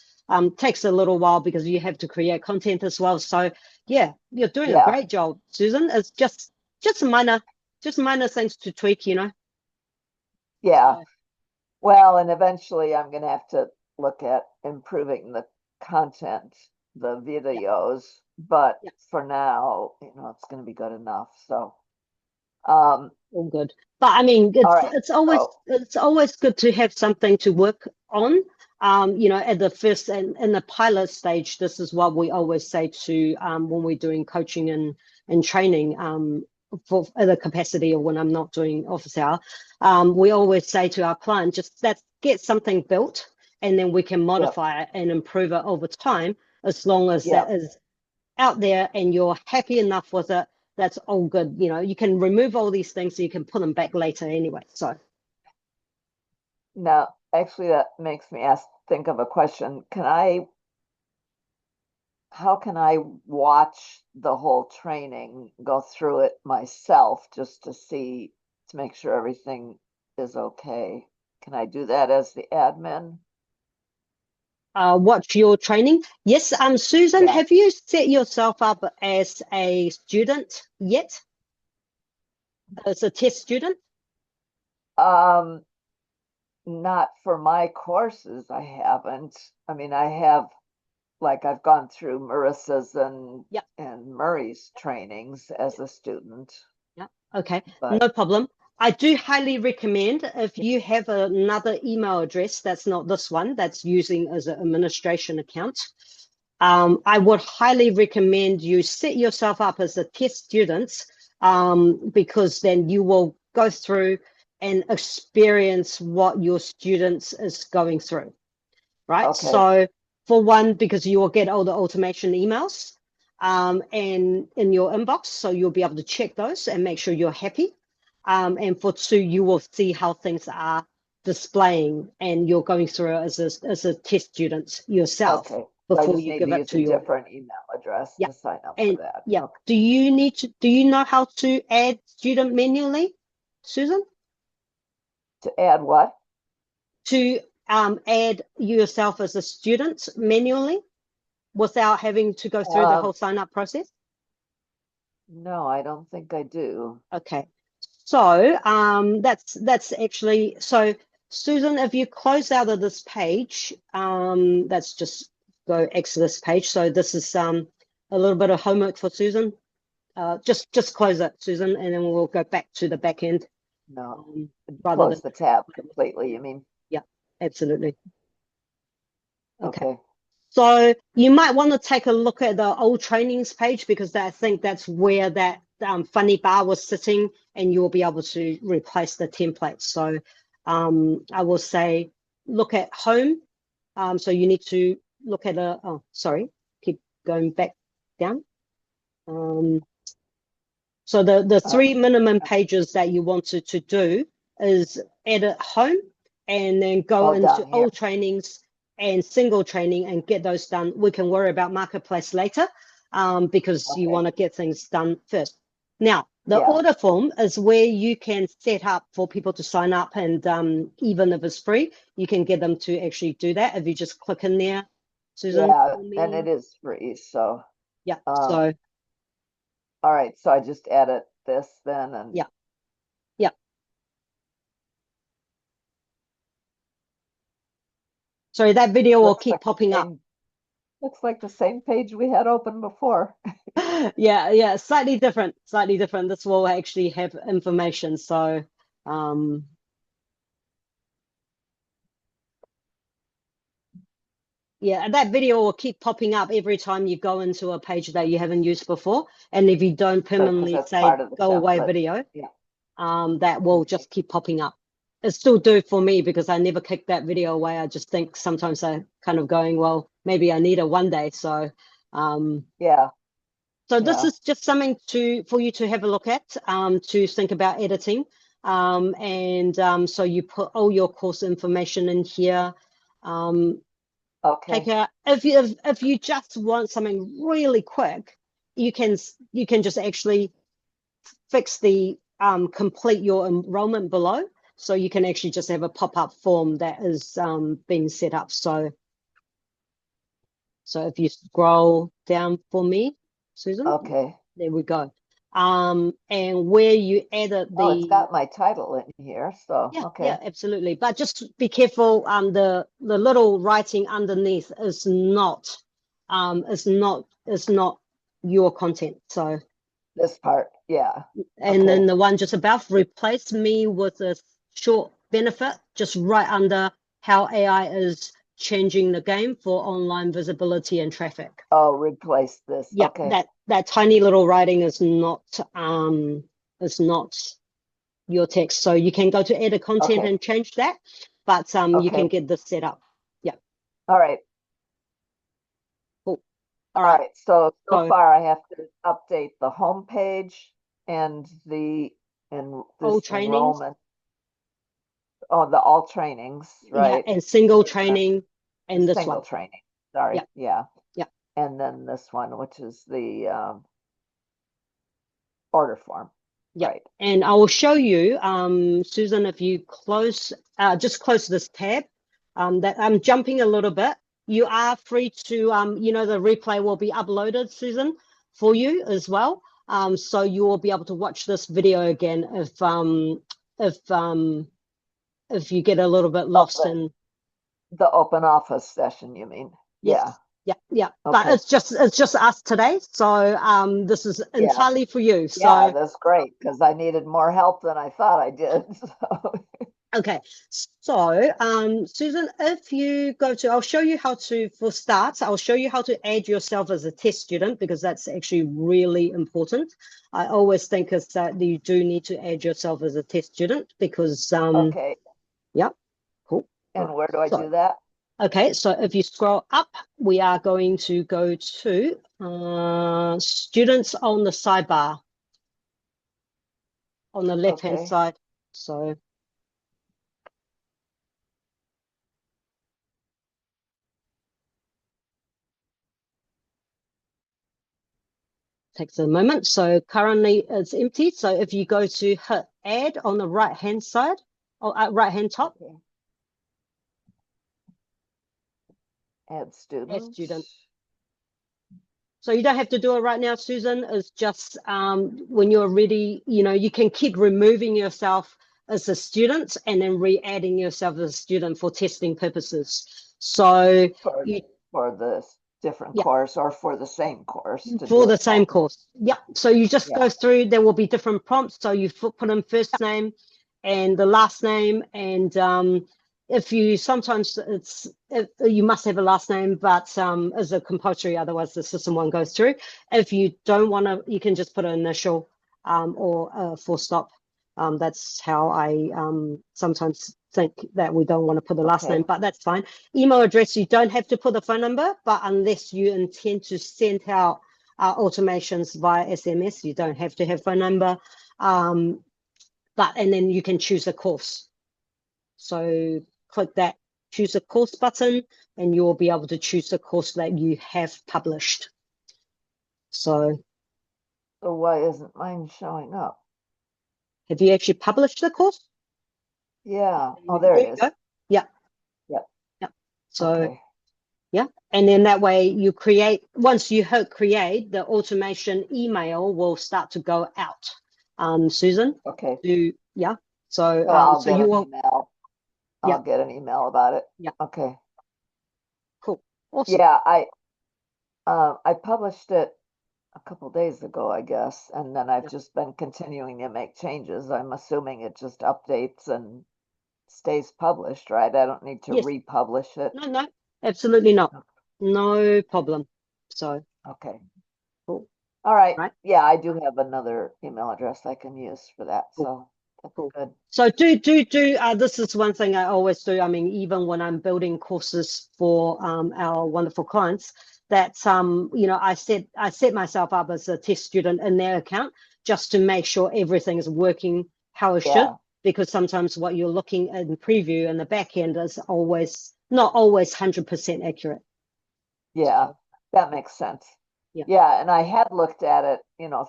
A: takes a little while because you have to create content as well. So yeah, you're doing a
B: yeah,
A: great job, Susan. It's just minor things to tweak.
B: yeah.
A: So
B: Well, and eventually I'm going to have to look at improving the content, the
A: yeah,
B: videos, but
A: yeah.
B: for now, it's going to be good enough. So, um,
A: All good. But I mean,
B: all
A: it's
B: right.
A: it's always
B: So,
A: it's always good to have something to work on. At the first and in the pilot stage, this is what we always say to when we're doing coaching and training for the capacity or when I'm not doing office hour. We always say to our client, just let's get something built and then we can
B: yep,
A: modify it and improve it over time as long as that
B: yep.
A: is out there and you're happy enough with it, that's all good. You can remove all these things so you can put them back later anyway. So
B: Now, actually, that makes me think of a question. How can I watch the whole training, go through it myself just to make sure everything is okay? Can I do that as the admin?
A: Watch your training. Yes, Susan,
B: Yeah.
A: have you set yourself up as a student yet? As a test student?
B: Um, not for my courses, I haven't. I mean, I have, like, I've gone through Marissa's
A: Yep.
B: and Murray's trainings as a student,
A: Yeah. Okay.
B: but
A: No problem. I do highly recommend if you have another email address that's not this one, that's using as an administration account. I would highly recommend you set yourself up as a test student, because then you will go through and experience what your students is going through, right?
B: okay,
A: So for one, because you will get all the automation emails and in your inbox, so you'll be able to check those and make sure you're happy. And for two, you will see how things are displaying and you're going through it as a test student yourself
B: okay. So I
A: before
B: just
A: you
B: need
A: give
B: to
A: it
B: use
A: to
B: a
A: your,
B: different email address
A: yeah.
B: to sign up for
A: And
B: that.
A: yeah,
B: Okay.
A: do you know how to add student manually, Susan?
B: To add what?
A: To add yourself as a student manually without having to go through the whole
B: Um,
A: sign up process?
B: no, I don't think I do.
A: Okay. So that's actually, so Susan, if you close out of this page, that's just go exit this page. So this is a little bit of homework for Susan. Just close it, Susan, and then we'll go back to the back end,
B: No,
A: rather
B: close
A: than
B: the tab completely, you mean?
A: yeah, absolutely. Okay.
B: Okay.
A: So you might want to take a look at the old trainings page because I think that's where that funny bar was sitting, and you'll be able to replace the template. So I will say look at home. So you need to look at oh, sorry, keep going back down. So the
B: Uh,
A: three minimum pages that you wanted to do is edit home and then go
B: oh,
A: into
B: down here.
A: all trainings and single training and get those done. We can worry about marketplace later, because you
B: Okay.
A: want to get things done first. Now, the
B: Yeah.
A: order form is where you can set up for people to sign up, and even if it's free, you can get them to actually do that. If you just click in there, Susan,
B: Yeah,
A: for
B: and
A: me.
B: it is free, so
A: Yeah.
B: um
A: So
B: all right, so I just edit this then and
A: yeah, yeah. So that video will
B: looks
A: keep
B: like the
A: popping up.
B: same looks like the same page we had open before.
A: Yeah, slightly different. This will actually have information. So um yeah, and that video will keep popping up every time you go into a page that you haven't used before. And if you don't
B: Good, because
A: permanently
B: that's
A: say
B: part of the
A: go away
B: template.
A: video,
B: Yeah.
A: that will
B: Okay.
A: just keep popping up. It still do for me because I never kick that video away. I just think sometimes I kind of going, well, maybe I need it one day. So
B: Yeah,
A: so this
B: yeah.
A: is just something for you to have a look at, to think about editing. So you put all your course information in here. Take
B: Okay.
A: out if you just want something really quick, you can just actually fix the complete your enrollment below. So you can actually just have a pop-up form that is being set up. So if you scroll down for me, Susan,
B: Okay.
A: there we go. And where you edit
B: Oh, it's
A: the,
B: got my title in here, so
A: yeah,
B: okay.
A: absolutely. But just be careful. The little writing underneath is not your content. So,
B: This part, yeah.
A: and then
B: Okay.
A: the one just above, replace me with a short benefit, just right under how AI is changing the game for online visibility and traffic.
B: Oh, replace this.
A: Yeah,
B: Okay.
A: that tiny little writing is not your text. So you can go to edit content
B: Okay.
A: and change that, but you can
B: Okay.
A: get this set up. Yeah.
B: All right.
A: Cool. All
B: All
A: right.
B: right. So
A: So
B: far I have to update the home page and
A: all
B: this
A: trainings,
B: enrollment. Oh, the all trainings,
A: yeah,
B: right?
A: and single
B: And then
A: training
B: the
A: and this one.
B: single training. Sorry.
A: Yeah.
B: Yeah.
A: Yeah.
B: And then this one, which is the order form.
A: Yeah.
B: Right.
A: And I will show you, Susan, if you just close this tab, that I'm jumping a little bit. You are free to, the replay will be uploaded, Susan, for you as well. So you will be able to watch this video again if you get a little bit lost in
B: the open office session, you mean?
A: yes. Yeah. But
B: Okay.
A: it's just us today. So this is
B: Yeah.
A: entirely for you.
B: Yeah,
A: So
B: that's great because I needed more help than I thought I did. So.
A: okay, so Susan, if you go to, I'll show you how to, for starts, I'll show you how to add yourself as a test student because that's actually really important. I always think is that you do need to add yourself as a test student because,
B: Okay.
A: yeah, cool.
B: And
A: Right.
B: where do I
A: So,
B: do that?
A: okay, so if you scroll up, we are going to go to students on the sidebar on the left-hand
B: Okay.
A: side. So takes a moment. So currently it's empty. So if you go to hit add on the right hand side or right hand top,
B: Okay. Add
A: add
B: student.
A: student. So you don't have to do it right now, Susan. It's just when you're ready, you can keep removing yourself as a student and then re-adding yourself as a student for testing purposes. So
B: For the different
A: yeah,
B: course or for the same course to
A: for
B: do
A: the
B: it
A: same course. Yeah. So you just
B: Yeah.
A: go through, there will be different prompts. So you put in first name and the last name. And if you sometimes you must have a last name, but as a compulsory, otherwise the system won't go through. If you don't want to, you can just put an initial or a full stop. That's how I sometimes think that we don't want to put the last name, but that's fine. Email address, you don't have to put the phone number, but unless you intend to send out automations via SMS, you don't have to have phone number. And then you can choose a course. So click that choose a course button and you'll be able to choose the course that you have published. So
B: why isn't mine showing up?
A: have you actually published the course?
B: Yeah. Oh, there it is.
A: Go. Yeah.
B: Yep.
A: Yeah. So
B: okay.
A: yeah. And then that way you create, once you hit create, the automation email will start to go out. Susan?
B: Okay.
A: Yeah. So,
B: So I'll
A: so
B: get
A: you
B: an
A: will,
B: email.
A: yeah.
B: I'll get an email about it.
A: Yeah.
B: Okay.
A: Cool. Awesome.
B: Yeah, I published it a couple days ago, I guess, and then I've just been continuing to make changes. I'm assuming it just updates and stays published, right? I don't need to
A: Yes.
B: republish it.
A: No, absolutely not. No problem. So,
B: Okay.
A: cool.
B: All right.
A: Right.
B: Yeah, I do have another email address I can use for that.
A: Cool.
B: So that's
A: Cool.
B: good.
A: So this is one thing I always do. I mean, even when I'm building courses for our wonderful clients, that I set myself up as a test student in their account just to make sure everything is working how it should. Because sometimes what you're looking at in preview and the back end is not always 100% accurate.
B: Yeah, that makes sense. Yeah, and I had looked at it,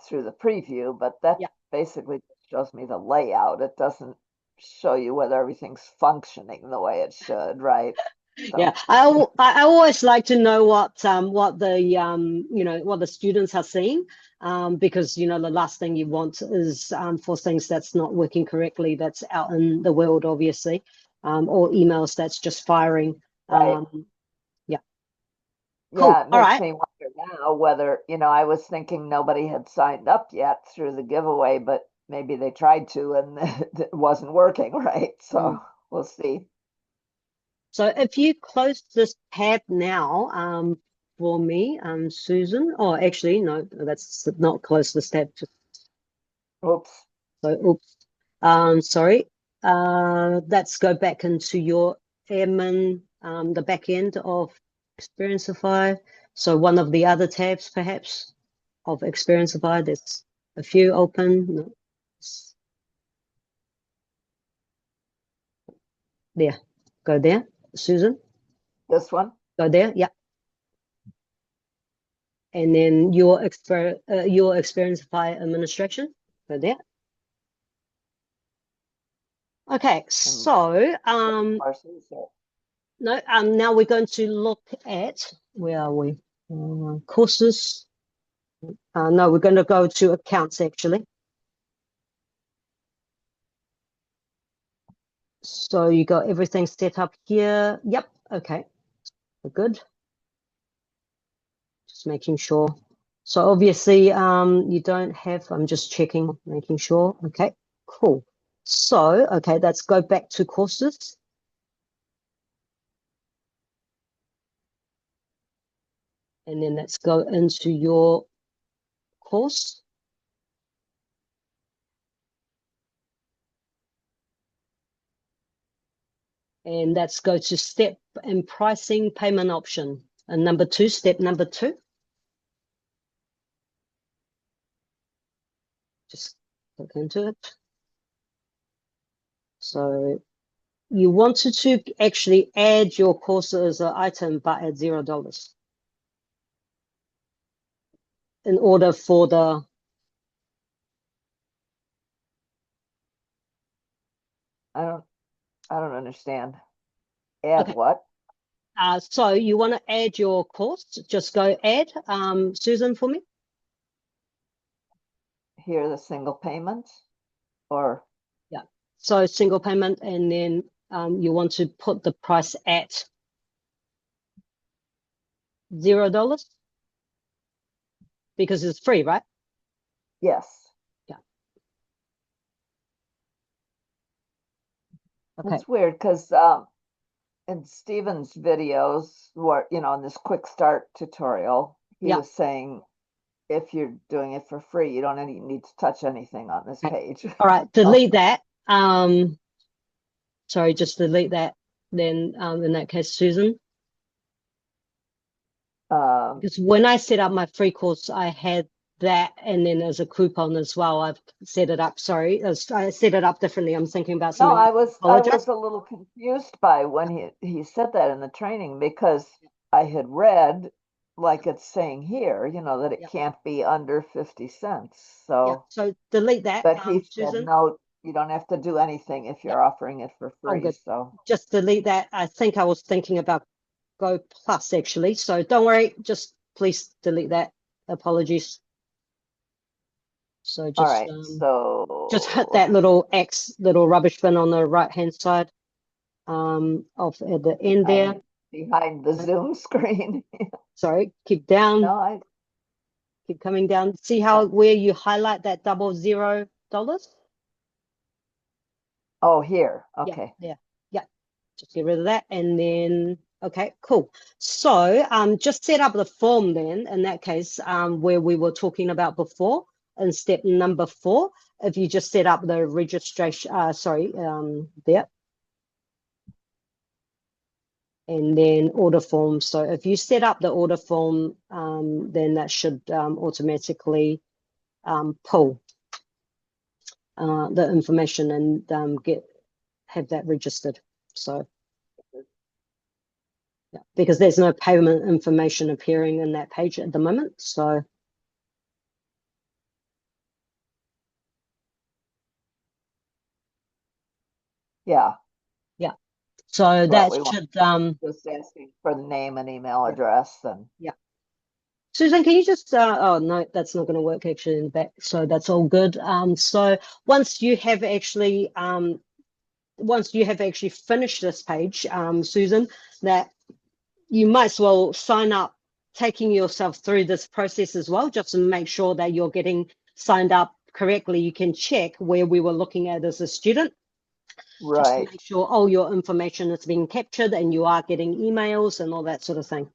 B: through the preview, but that basically shows me the layout. It doesn't show you whether everything's functioning the way it should, right? So.
A: Yeah, I always like to know what the students are seeing, because the last thing you want is for things that's not working correctly, that's out in the world, obviously, or emails that's just firing.
B: Right.
A: Yeah.
B: Cool. Yeah, it
A: All
B: makes
A: right.
B: me wonder now whether, I was thinking nobody had signed up yet through the giveaway, but maybe they tried to and it wasn't working, right? So we'll see.
A: So if you close this tab now for me, Susan, actually, no, that's not close this tab.
B: Oops.
A: So, sorry. Let's go back into your admin, the back end of Xperiencify. So one of the other tabs, perhaps, of Xperiencify. There's a few open. No. There. Go there, Susan.
B: This one?
A: Go there. Yeah. And then your Xperiencify administration. Go there. Okay,
B: and
A: so
B: courses or
A: no, now we're going to look at, where are we? Courses. No, we're going to go to accounts actually. So you got everything set up here. Yep. Okay. We're good. Just making sure. So obviously, you don't have, I'm just checking, making sure. Okay, cool. So, okay, let's go back to courses. And then let's go into your course. And let's go to step and pricing payment option. And number two, step number two. Just click into it. So you wanted to actually add your course as an item, but at $0 in order for the,
B: I don't understand. Add
A: okay.
B: what?
A: So you want to add your course, just go add, Susan, for me.
B: Here, the single payment or
A: Yeah. So single payment, and then you want to put the price at $0 because it's free, right?
B: yes.
A: Yeah. Okay.
B: It's weird because in Steven's videos, where in this quick start tutorial, he
A: Yeah.
B: was saying if you're doing it for free, you don't need to touch anything on this
A: Okay.
B: page.
A: All right.
B: So,
A: Delete that. Sorry, just delete that. Then in that case, Susan,
B: um,
A: because when I set up my free course, I had that, and then as a coupon as well. I've set it up. Sorry, I set it up differently. I'm thinking about
B: no,
A: something.
B: I
A: Apologize.
B: was a little confused by when he said that in the training because I had read like it's saying here, that it
A: Yeah.
B: can't be under 50 cents.
A: Yeah.
B: So,
A: So delete that,
B: but he said,
A: Susan.
B: no, you don't have to do anything if
A: Yeah.
B: you're offering it for
A: Oh,
B: free.
A: good.
B: So,
A: Just delete that. I think I was thinking about Go Plus actually. So don't worry. Just please delete that. Apologies. So
B: all right.
A: just hit
B: So
A: that little X little rubbish bin on the right hand side of at the end there.
B: behind the Zoom screen.
A: Sorry, keep down,
B: No,
A: keep coming down. See how where you highlight that $00?
B: oh, here.
A: Yeah,
B: Okay.
A: yeah, yeah. Just get rid of that, and then okay, cool. So just set up the form then. In that case, where we were talking about before, in step number 4. If you just set up the registration, there, and then order form. So if you set up the order form, then that should automatically pull the information and have that registered. So yeah, because there's no payment information appearing in that page at the moment. So
B: Yeah.
A: yeah, so
B: That's what
A: that
B: we want.
A: should
B: Just asking for the name and email
A: yeah,
B: address and
A: yeah. Susan, can you just oh no, that's not going to work actually in the back. So that's all good. So once you have actually finished this page, Susan, that you might as well sign up, taking yourself through this process as well, just to make sure that you're getting signed up correctly. You can check where we were looking at as a student, just to
B: right.
A: make sure all your information is being captured and you are getting emails and all that sort of thing.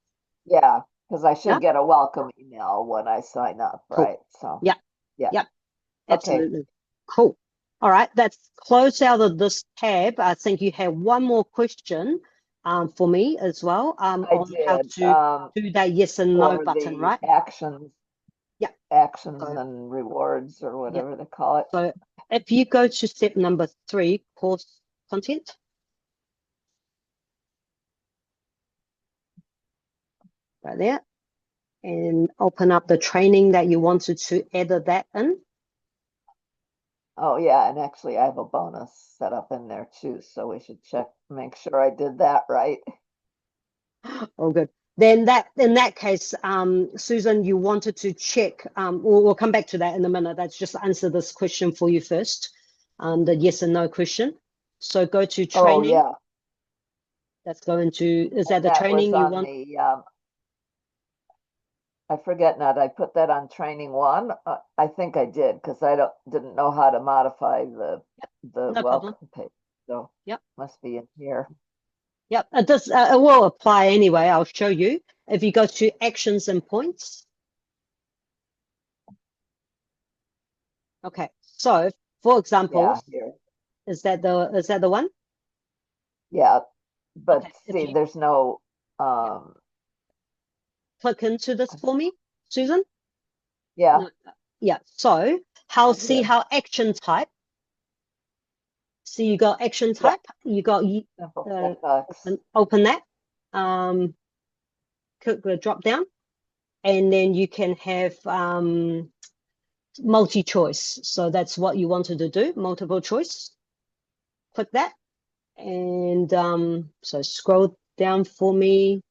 B: Yeah, because I
A: Yeah,
B: should get a welcome email when I sign up,
A: cool.
B: right? So,
A: Yeah,
B: yeah.
A: yeah,
B: Okay.
A: absolutely. Cool. All right, that's close out of this tab. I think you have one more question for me as well
B: I
A: on how
B: did
A: to do that yes and no
B: for
A: button,
B: the
A: right? Yeah.
B: actions
A: So,
B: and rewards or
A: yeah.
B: whatever they call it.
A: So if you go to step number 3, course content, right there, and open up the training that you wanted to edit that in.
B: Oh, yeah, and actually I have a bonus set up in there too, so we should check, make sure I did that right.
A: All good. Then that in that case, Susan, you wanted to check. We'll come back to that in a minute. Let's just answer this question for you first, the yes and no question. So go to
B: Oh,
A: training.
B: yeah,
A: Let's go into. Is that
B: and
A: the
B: that was
A: training you
B: on
A: want?
B: the, I forget now, did I put that on training one? I think I did, because didn't know how to modify the
A: No problem.
B: welcome page, so
A: Yep.
B: must be in here.
A: Yep. It does. It will apply anyway. I'll show you. If you go to actions and points. Okay. So, for example,
B: Yeah, here,
A: is that the one?
B: yeah, but
A: Okay. If
B: see,
A: you
B: there's no,
A: yep,
B: um,
A: click into this for me, Susan.
B: yeah,
A: No. Yeah. So,
B: right
A: see
B: here,
A: how action type. So you got action
B: yeah,
A: type. You got
B: simple checkbox.
A: open that. Click the drop down, and then you can have multi-choice. So that's what you wanted to do, multiple choice. Click that, and so scroll down for me.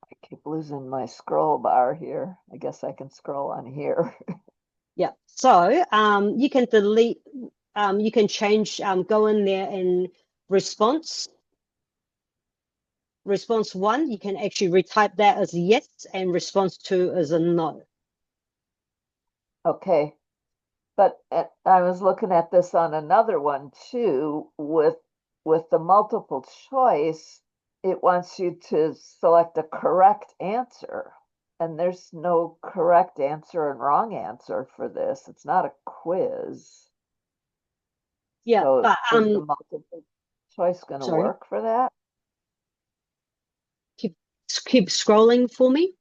B: I keep losing my scroll bar here. I guess I can scroll on here.
A: Yeah. So you can delete. You can change. Go in there and response. Response one, you can actually retype that as a yes, and response two as a no.
B: Okay, but I was looking at this on another one too, with the multiple choice, it wants you to select a correct answer. And there's no correct answer and wrong answer for this. It's not a quiz.
A: Yeah,
B: So
A: but
B: is the multiple choice going to
A: sorry,
B: work for that?
A: keep keep scrolling for me.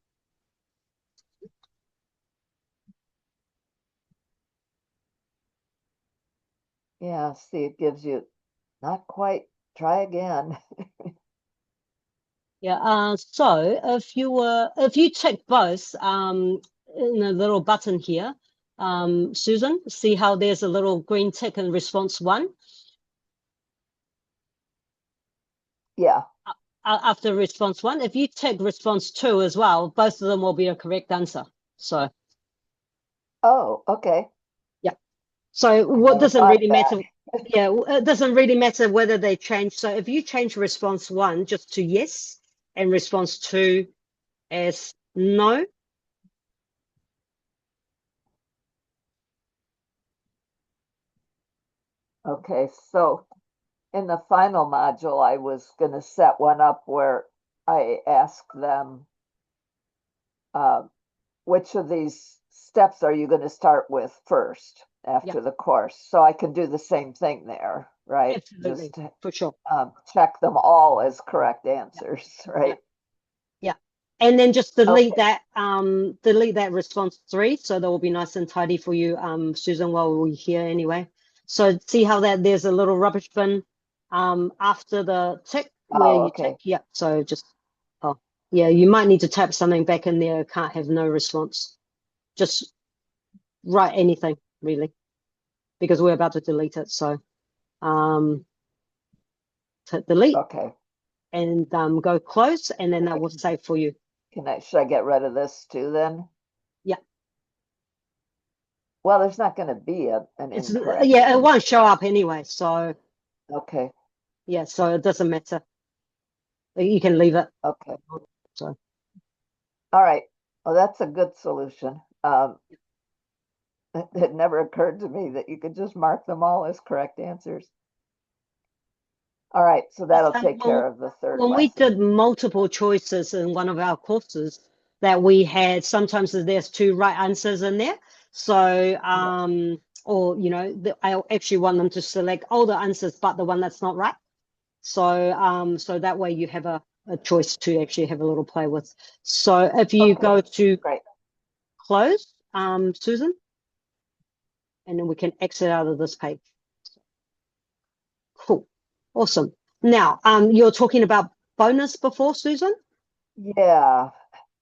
B: Yeah, see, it gives you not quite, try again.
A: Yeah. So if you check both in a little button here, Susan, see how there's a little green tick in response one.
B: Yeah.
A: After response one, if you tick response two as well, both of them will be a correct answer. So
B: Oh, okay.
A: yeah. So
B: I
A: what
B: never
A: doesn't
B: thought of
A: really
B: that.
A: matter. Yeah, it doesn't really matter whether they change. So if you change response one just to yes and response two as no,
B: Okay, so in the final module, I was going to set one up where I ask them, uh, which of these steps are you going to start with first
A: yeah,
B: after the course? So I can do the same thing there, right?
A: absolutely,
B: Just
A: for sure.
B: check them all as correct
A: Yeah,
B: answers,
A: yeah,
B: right?
A: yeah. And then just
B: Okay,
A: delete that response three, so that will be nice and tidy for you, Susan, while we're here anyway. So see how that there's a little rubbish bin after the tick where
B: oh,
A: you tick.
B: okay,
A: Yeah, so just oh yeah, you might need to type something back in there. Can't have no response. Just write anything really, because we're about to delete it. So hit delete
B: okay.
A: and go close, and then
B: And
A: that will save for you.
B: should I get rid of this too then?
A: Yeah,
B: Well, there's not going to be an
A: it's
B: incorrect
A: yeah, it
B: answer.
A: won't show up anyway. So
B: Okay,
A: yeah, so it doesn't matter. You can leave it.
B: okay.
A: So
B: All right. Well, that's a good solution. It never occurred to me that you could just mark them all as correct answers. All right, so that'll take care of the third
A: when we
B: lesson.
A: did multiple choices in one of our courses, that we had sometimes there's two right answers in there. So
B: Yeah.
A: or I actually want them to select all the answers but the one that's not right. So so that way you have a choice to actually have a little play with. So if you
B: Okay,
A: go to
B: great.
A: close, Susan, and then we can exit out of this page. Cool. Awesome. Now, you're talking about bonus before, Susan?
B: Yeah,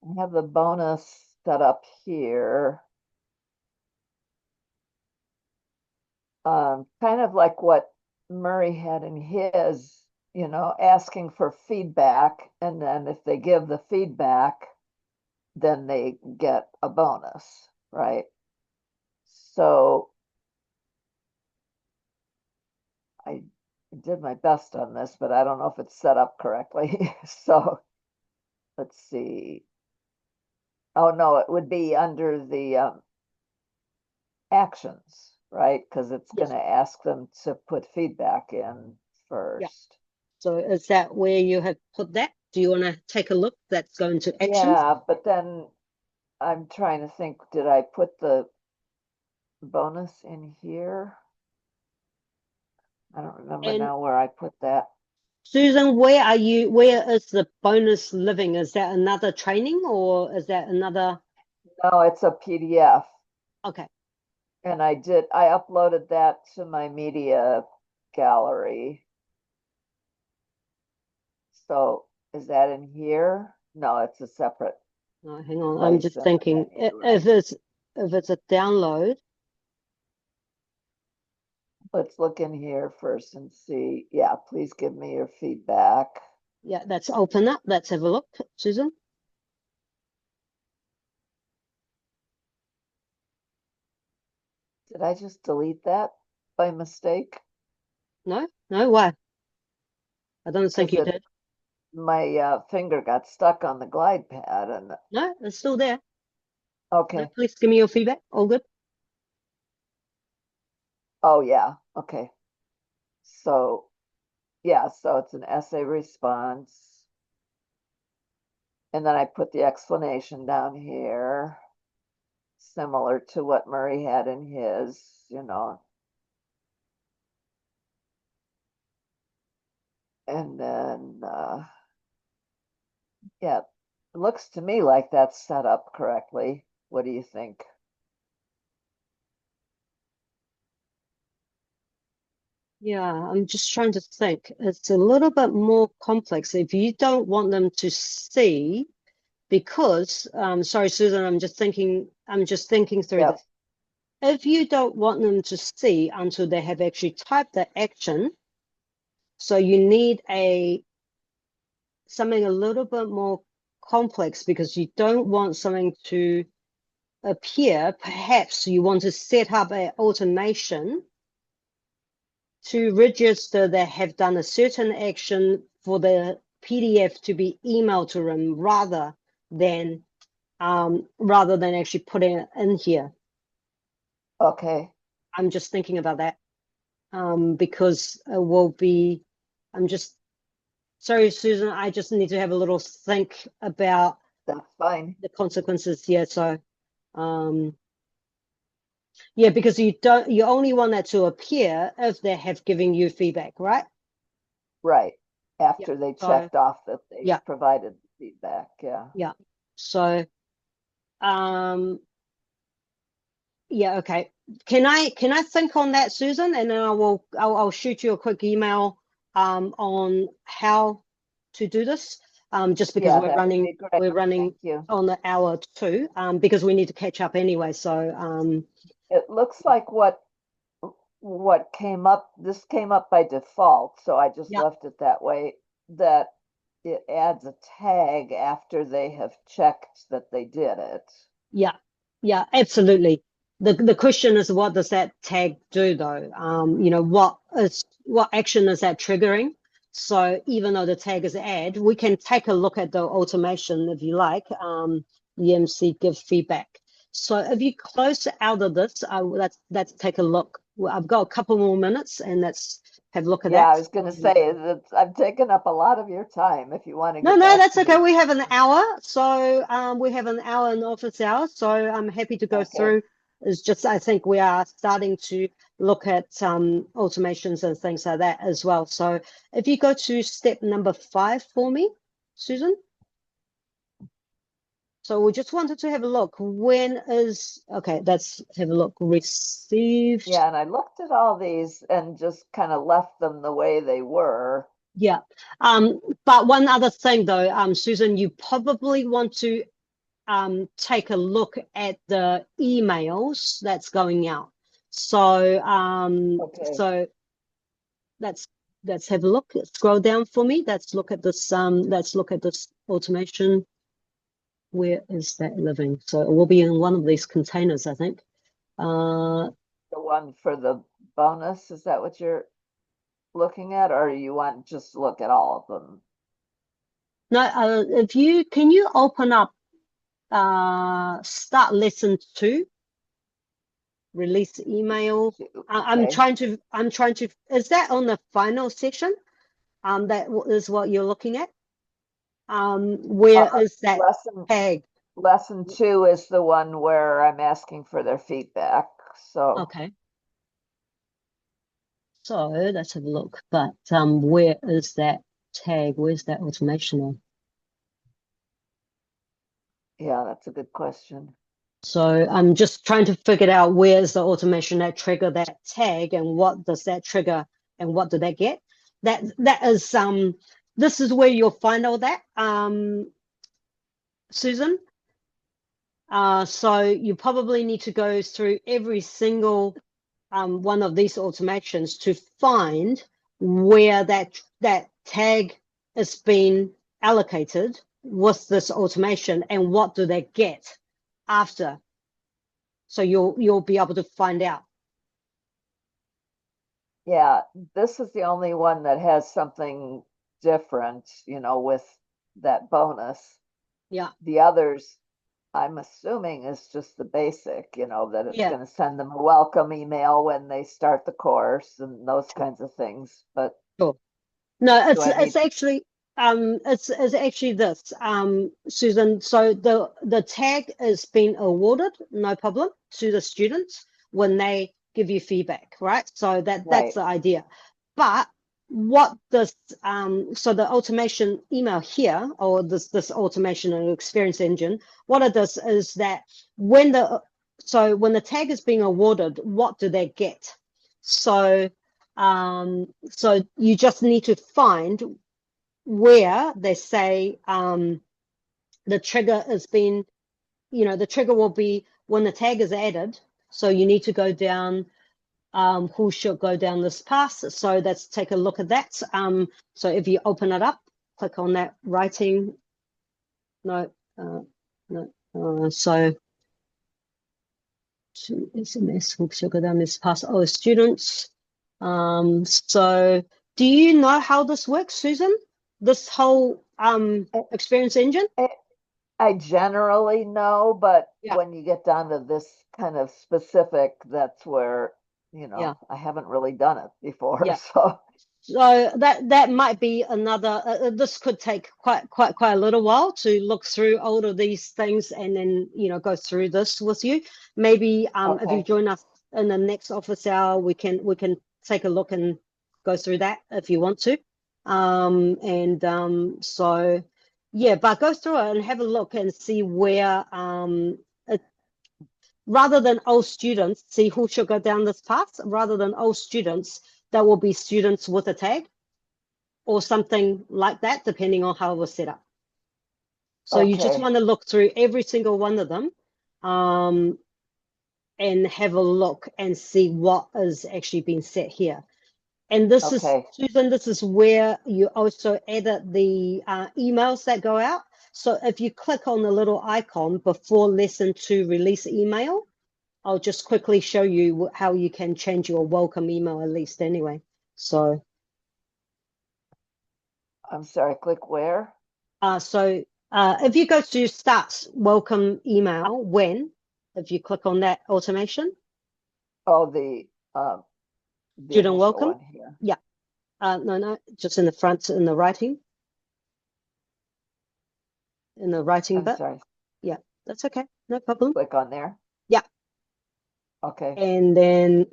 B: I have the bonus set up here. kind of like what Murray had in his, asking for feedback. And then if they give the feedback, then they get a bonus, right? So I did my best on this, but I don't know if it's set up correctly. So let's see. Oh, no, it would be under the actions, right? Because it's
A: Yes.
B: going to ask them to put feedback in
A: Yeah.
B: first.
A: So is that where you have put that? Do you want to take a look? That's going to actions.
B: Yeah, but then I'm trying to think, did I put the bonus in here? I don't remember
A: And
B: now where I put that.
A: Susan, where is the bonus living? Is that another training or is that another?
B: No, it's a PDF.
A: Okay.
B: And I uploaded that to my media gallery. So is that in here? No, it's a separate
A: No, hang on. I'm
B: place
A: just
B: in the
A: thinking
B: menu,
A: if
B: right?
A: it's a download.
B: Let's look in here first and see. Yeah, please give me your feedback.
A: Yeah, that's open up. Let's have a look, Susan.
B: Did I just delete that by mistake?
A: No, no, why? I don't think
B: Because
A: you
B: it
A: did.
B: my finger got stuck on the glide pad and
A: No, it's still there. No,
B: okay.
A: please give me your feedback. All good.
B: Oh yeah, okay. So yeah, so it's an essay response. And then I put the explanation down here, similar to what Murray had in his. And then yeah, it looks to me like that's set up correctly. What do you think?
A: Yeah, I'm just trying to think. It's a little bit more complex. If you don't want them to see, because sorry, Susan, I'm just thinking through
B: Yep.
A: this. If you don't want them to see until they have actually typed the action, so you need something a little bit more complex because you don't want something to appear. Perhaps you want to set up an automation to register they have done a certain action for the PDF to be emailed to them rather than actually putting it in here.
B: Okay.
A: I'm just thinking about that because it will be. I'm just sorry, Susan. I just need to have a little think about
B: That's fine.
A: the consequences here. So, um, yeah, because you only want that to appear if they have given you feedback, right?
B: Right.
A: Yeah.
B: After they
A: So,
B: checked off that they
A: yeah,
B: provided feedback. Yeah.
A: yeah. So, um, yeah, okay. Can I think on that, Susan, and then I'll shoot you a quick email on how to do this. Just because
B: Yeah,
A: we're
B: that would
A: running
B: be great.
A: we're
B: Thank
A: running
B: you.
A: on the hour too, because we need to catch up anyway. So
B: It looks like what came up, this came up by default, so I just
A: yeah,
B: left it that way, that it adds a tag after they have checked that they did it.
A: yeah, yeah, absolutely. The question is, what does that tag do though? What action is that triggering? So even though the tag is add, we can take a look at the automation if you like. The MC give feedback. So if you close out of this, let's take a look. Well, I've got a couple more minutes, and let's have a look at
B: Yeah,
A: that.
B: I was gonna say that I've taken up a lot of your time if you want to
A: No,
B: get
A: no,
B: back
A: that's
B: to
A: okay.
B: your,
A: We have an hour. So we have an hour in office hours. So I'm happy to go
B: okay.
A: through. It's just I think we are starting to look at automations and things like that as well. So if you go to step number 5 for me, Susan. So we just wanted to have a look. Okay, let's have a look. Received.
B: Yeah, and I looked at all these and just kind of left them the way they were.
A: Yeah. But one other thing though, Susan, you probably want to take a look at the emails that's going out. So
B: Okay.
A: so let's have a look. Scroll down for me. Let's look at this automation. Where is that living? So it will be in one of these containers, I think.
B: The one for the bonus, is that what you're looking at, or you want just to look at all of them?
A: No, if you can you open up start lesson 2, release email. I'm
B: Okay.
A: trying to is that on the final session? That is what you're looking at. Where is that
B: Lesson
A: tag?
B: lesson 2 is the one where I'm asking for their feedback. So
A: Okay. So let's have a look. But where is that tag? Where's that automation on?
B: yeah, that's a good question.
A: So I'm just trying to figure out where's the automation that trigger that tag and what does that trigger and what do they get? That is this is where you'll find all that, Susan. So you probably need to go through every single one of these automations to find where that tag is being allocated with this automation and what do they get after. So you'll be able to find out.
B: Yeah, this is the only one that has something different, with that bonus.
A: Yeah.
B: The others, I'm assuming, is just the basic, that it's
A: Yeah.
B: going to send them a welcome email when they start the course and those kinds of things. But
A: Sure. No,
B: do I need,
A: it's actually this, Susan. So the tag is being awarded, no problem, to the students when they give you feedback, right? So that's
B: right,
A: the idea. But what this so the automation email here, or this automation and experience engine, what it does is that when the tag is being awarded, what do they get? So so you just need to find where they say the trigger has been, the trigger will be when the tag is added. So you need to go down, who should go down this path. So let's take a look at that. So if you open it up, click on that writing. No, no. So to SMS, who should go down this path? Oh, students. So do you know how this works, Susan? This whole
B: Eh,
A: experience engine?
B: eh, I generally know, but
A: Yeah,
B: when you get down to this kind of specific, that's where,
A: yeah,
B: I haven't really done it before.
A: yeah.
B: So,
A: So that might be another. This could take quite a little while to look through all of these things and then go through this with you. Maybe if you
B: okay,
A: join us in the next office hour, we can take a look and go through that if you want to. So yeah, but go through it and have a look and see where it, rather than all students, see who should go down this path. Rather than all students, there will be students with a tag or something like that, depending on how it was set up. So you just
B: okay,
A: want to look through every single one of them and have a look and see what is actually being set here. And this is,
B: okay,
A: Susan, this is where you also edit the emails that go out. So if you click on the little icon before lesson 2 release email, I'll just quickly show you how you can change your welcome email at least anyway. So
B: I'm sorry, click where?
A: If you go to start welcome email, if you click on that automation,
B: Oh, the
A: student
B: initial
A: welcome.
B: one here.
A: Yeah. No, just in the front, in the writing
B: I'm
A: bit.
B: sorry,
A: Yeah, that's okay. No problem.
B: click on there.
A: Yeah.
B: Okay,
A: And then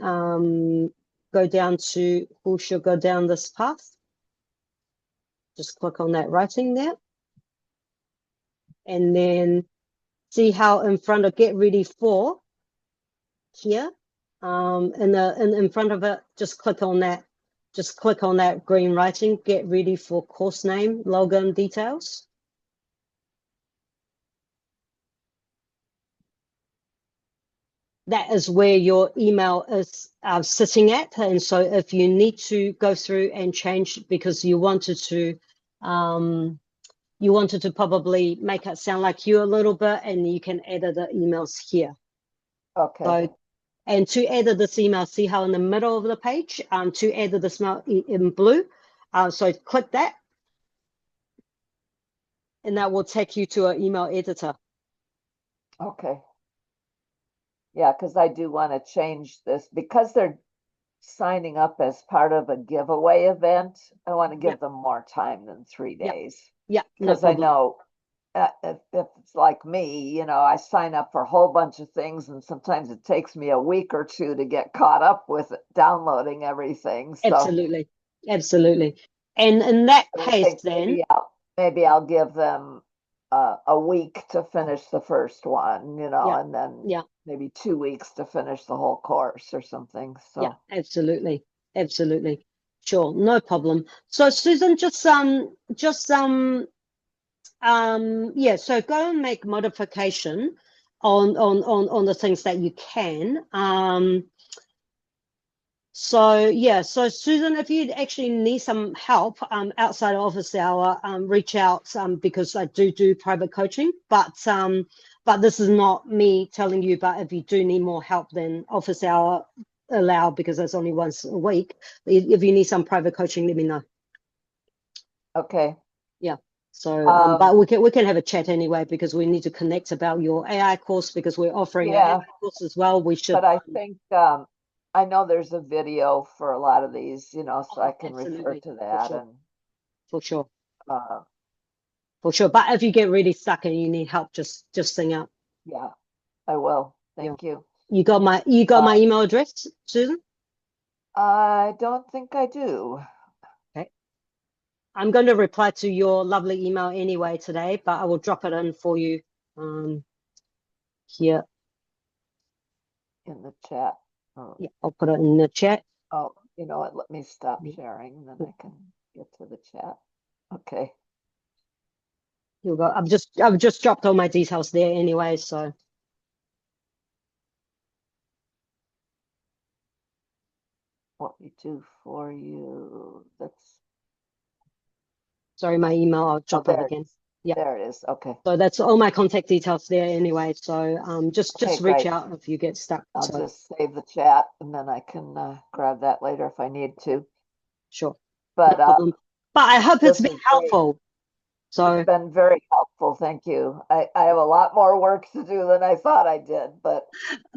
A: go down to who should go down this path. Just click on that writing there. And then see how in front of get ready for here, in front of it, just click on that green writing, get ready for course name, login details. that is where your email is sitting at. And so if you need to go through and change because you wanted to probably make it sound like you a little bit, and you can edit the emails here.
B: Okay.
A: So, and to edit this email, see how in the middle of the page, to edit this email in blue. So click that, and that will take you to an email editor.
B: Okay. Yeah, because I do want to change this because they're signing up as part of a giveaway event. I want to give them more time than 3 days.
A: Yeah, no
B: Because I
A: problem.
B: know if it's like me, you know, I sign up for a whole bunch of things, and sometimes it takes me a week or two to get caught up with downloading everything. So
A: Absolutely, absolutely. And in that
B: I
A: case,
B: think
A: then,
B: maybe I'll give them a week to finish the first one, you know,
A: yeah,
B: and then
A: yeah,
B: maybe 2 weeks to finish the whole course or something.
A: yeah,
B: So
A: absolutely, absolutely. Sure, no problem. So Susan, yeah, so go and make modification on the things that you can. So yeah, so Susan, if you actually need some help outside of office hour, reach out because I do private coaching, but this is not me telling you. But if you do need more help, then office hour allow, because that's only once a week. If you need some private coaching, let me know.
B: okay.
A: Yeah. So but we can have a chat anyway, because we need to connect about your AI course, because we're offering an
B: Yeah,
A: AI course as well. We should.
B: but I think I know there's a video for a lot of these, you know, so I can refer
A: Absolutely,
B: to
A: for
B: that
A: sure,
B: and
A: for sure.
B: uh
A: For sure. But if you get really stuck and you need help, just sing out.
B: yeah, I will.
A: Yeah.
B: Thank you.
A: You got my
B: Uh,
A: email address, Susan?
B: I don't think I do.
A: Okay. I'm going to reply to your lovely email anyway today, but I will drop it in for you here.
B: In the chat. Oh,
A: Yeah, I'll put it in the chat.
B: oh, you know what? Let me stop sharing, then I can get to the chat. Okay.
A: Here we go. I've just dropped all my details there anyway, so
B: What we do for you. That's
A: sorry, my email, I'll
B: oh,
A: drop it again. Yeah.
B: there it is. Okay.
A: So that's all my contact details there anyway. So just
B: Okay,
A: reach
B: great.
A: out if you get stuck.
B: I'll
A: So
B: just save the chat and then I can grab that later if I need to.
A: sure. No
B: But
A: problem. But I hope it's
B: this
A: been
B: is great.
A: helpful. So
B: It's been very helpful. Thank you. I have a lot more work to do than I thought I did, but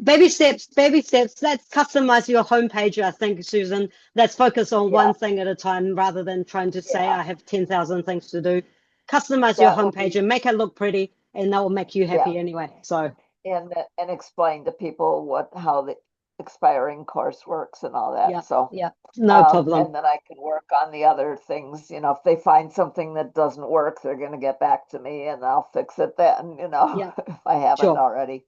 A: baby steps, baby steps. Let's customize your homepage, I think, Susan. Let's focus on
B: yeah,
A: one thing at a time rather than trying to say
B: yeah,
A: I have 10,000 things to do. Customize your
B: that will
A: homepage
B: be,
A: and make it look pretty, and that will make you
B: yeah.
A: happy anyway. So
B: And explain to people how the expiring course works and all that.
A: yeah,
B: So,
A: yeah, no problem.
B: and then I can work on the other things. You know, if they find something that doesn't work, they're going to get back to me and I'll fix it then, you know,
A: Yeah,
B: if I haven't
A: sure,
B: already.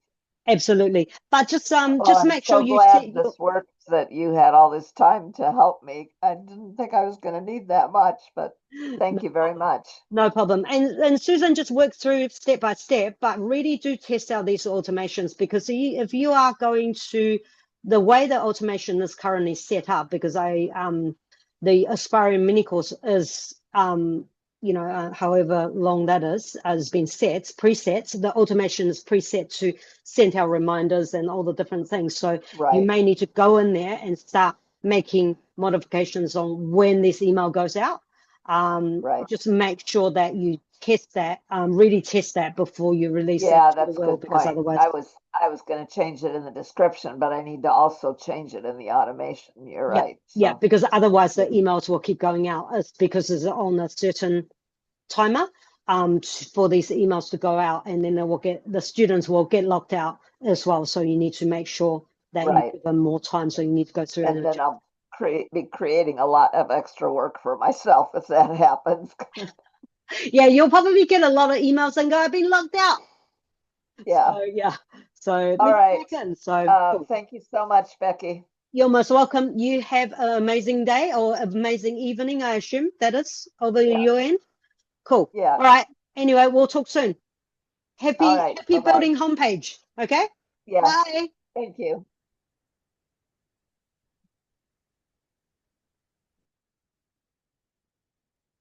A: absolutely. But
B: Well,
A: just
B: I'm
A: make sure
B: so
A: you set
B: glad
A: your.
B: this works that you had all this time to help me. I didn't think I was going to need that much, but
A: No
B: thank you very
A: problem.
B: much.
A: No problem. And Susan just worked through step by step, but really do test out these automations, because if you are going to, the way the automation is currently set up, because the aspiring mini course is however long that is, has been set, preset. The automation is preset to send out reminders and all the different things. So you
B: Right,
A: may need to go in there and start making modifications on when this email goes out.
B: right.
A: Just make sure that you test that, really test that before you release that
B: Yeah,
A: to the
B: that's a
A: world,
B: good
A: because
B: point.
A: otherwise,
B: I was going to change it in the description, but I need to also change it in the automation. You're
A: yeah,
B: right.
A: yeah,
B: So
A: because
B: thank
A: otherwise the
B: you.
A: emails will keep going out. It's because it's on a certain timer for these emails to go out, and then the students will get locked out as well. So you need to make sure that you
B: Right.
A: give them more time. So you need to go through and
B: And then
A: adjust.
B: I'll be creating a lot of extra work for myself if that happens.
A: Yeah, you'll probably get a lot of emails and go, I've been locked out.
B: Yeah.
A: So yeah, so let
B: All
A: me
B: right.
A: back in. So cool.
B: Thank you so much, Becky.
A: You're most welcome. You have an amazing day or amazing evening, I assume that is over
B: Yeah.
A: your end. Cool.
B: Yeah.
A: All right. Anyway, we'll talk soon.
B: All
A: Happy
B: right.
A: happy
B: Bye-bye.
A: building homepage. Okay.
B: Yeah.
A: Bye.
B: Thank you.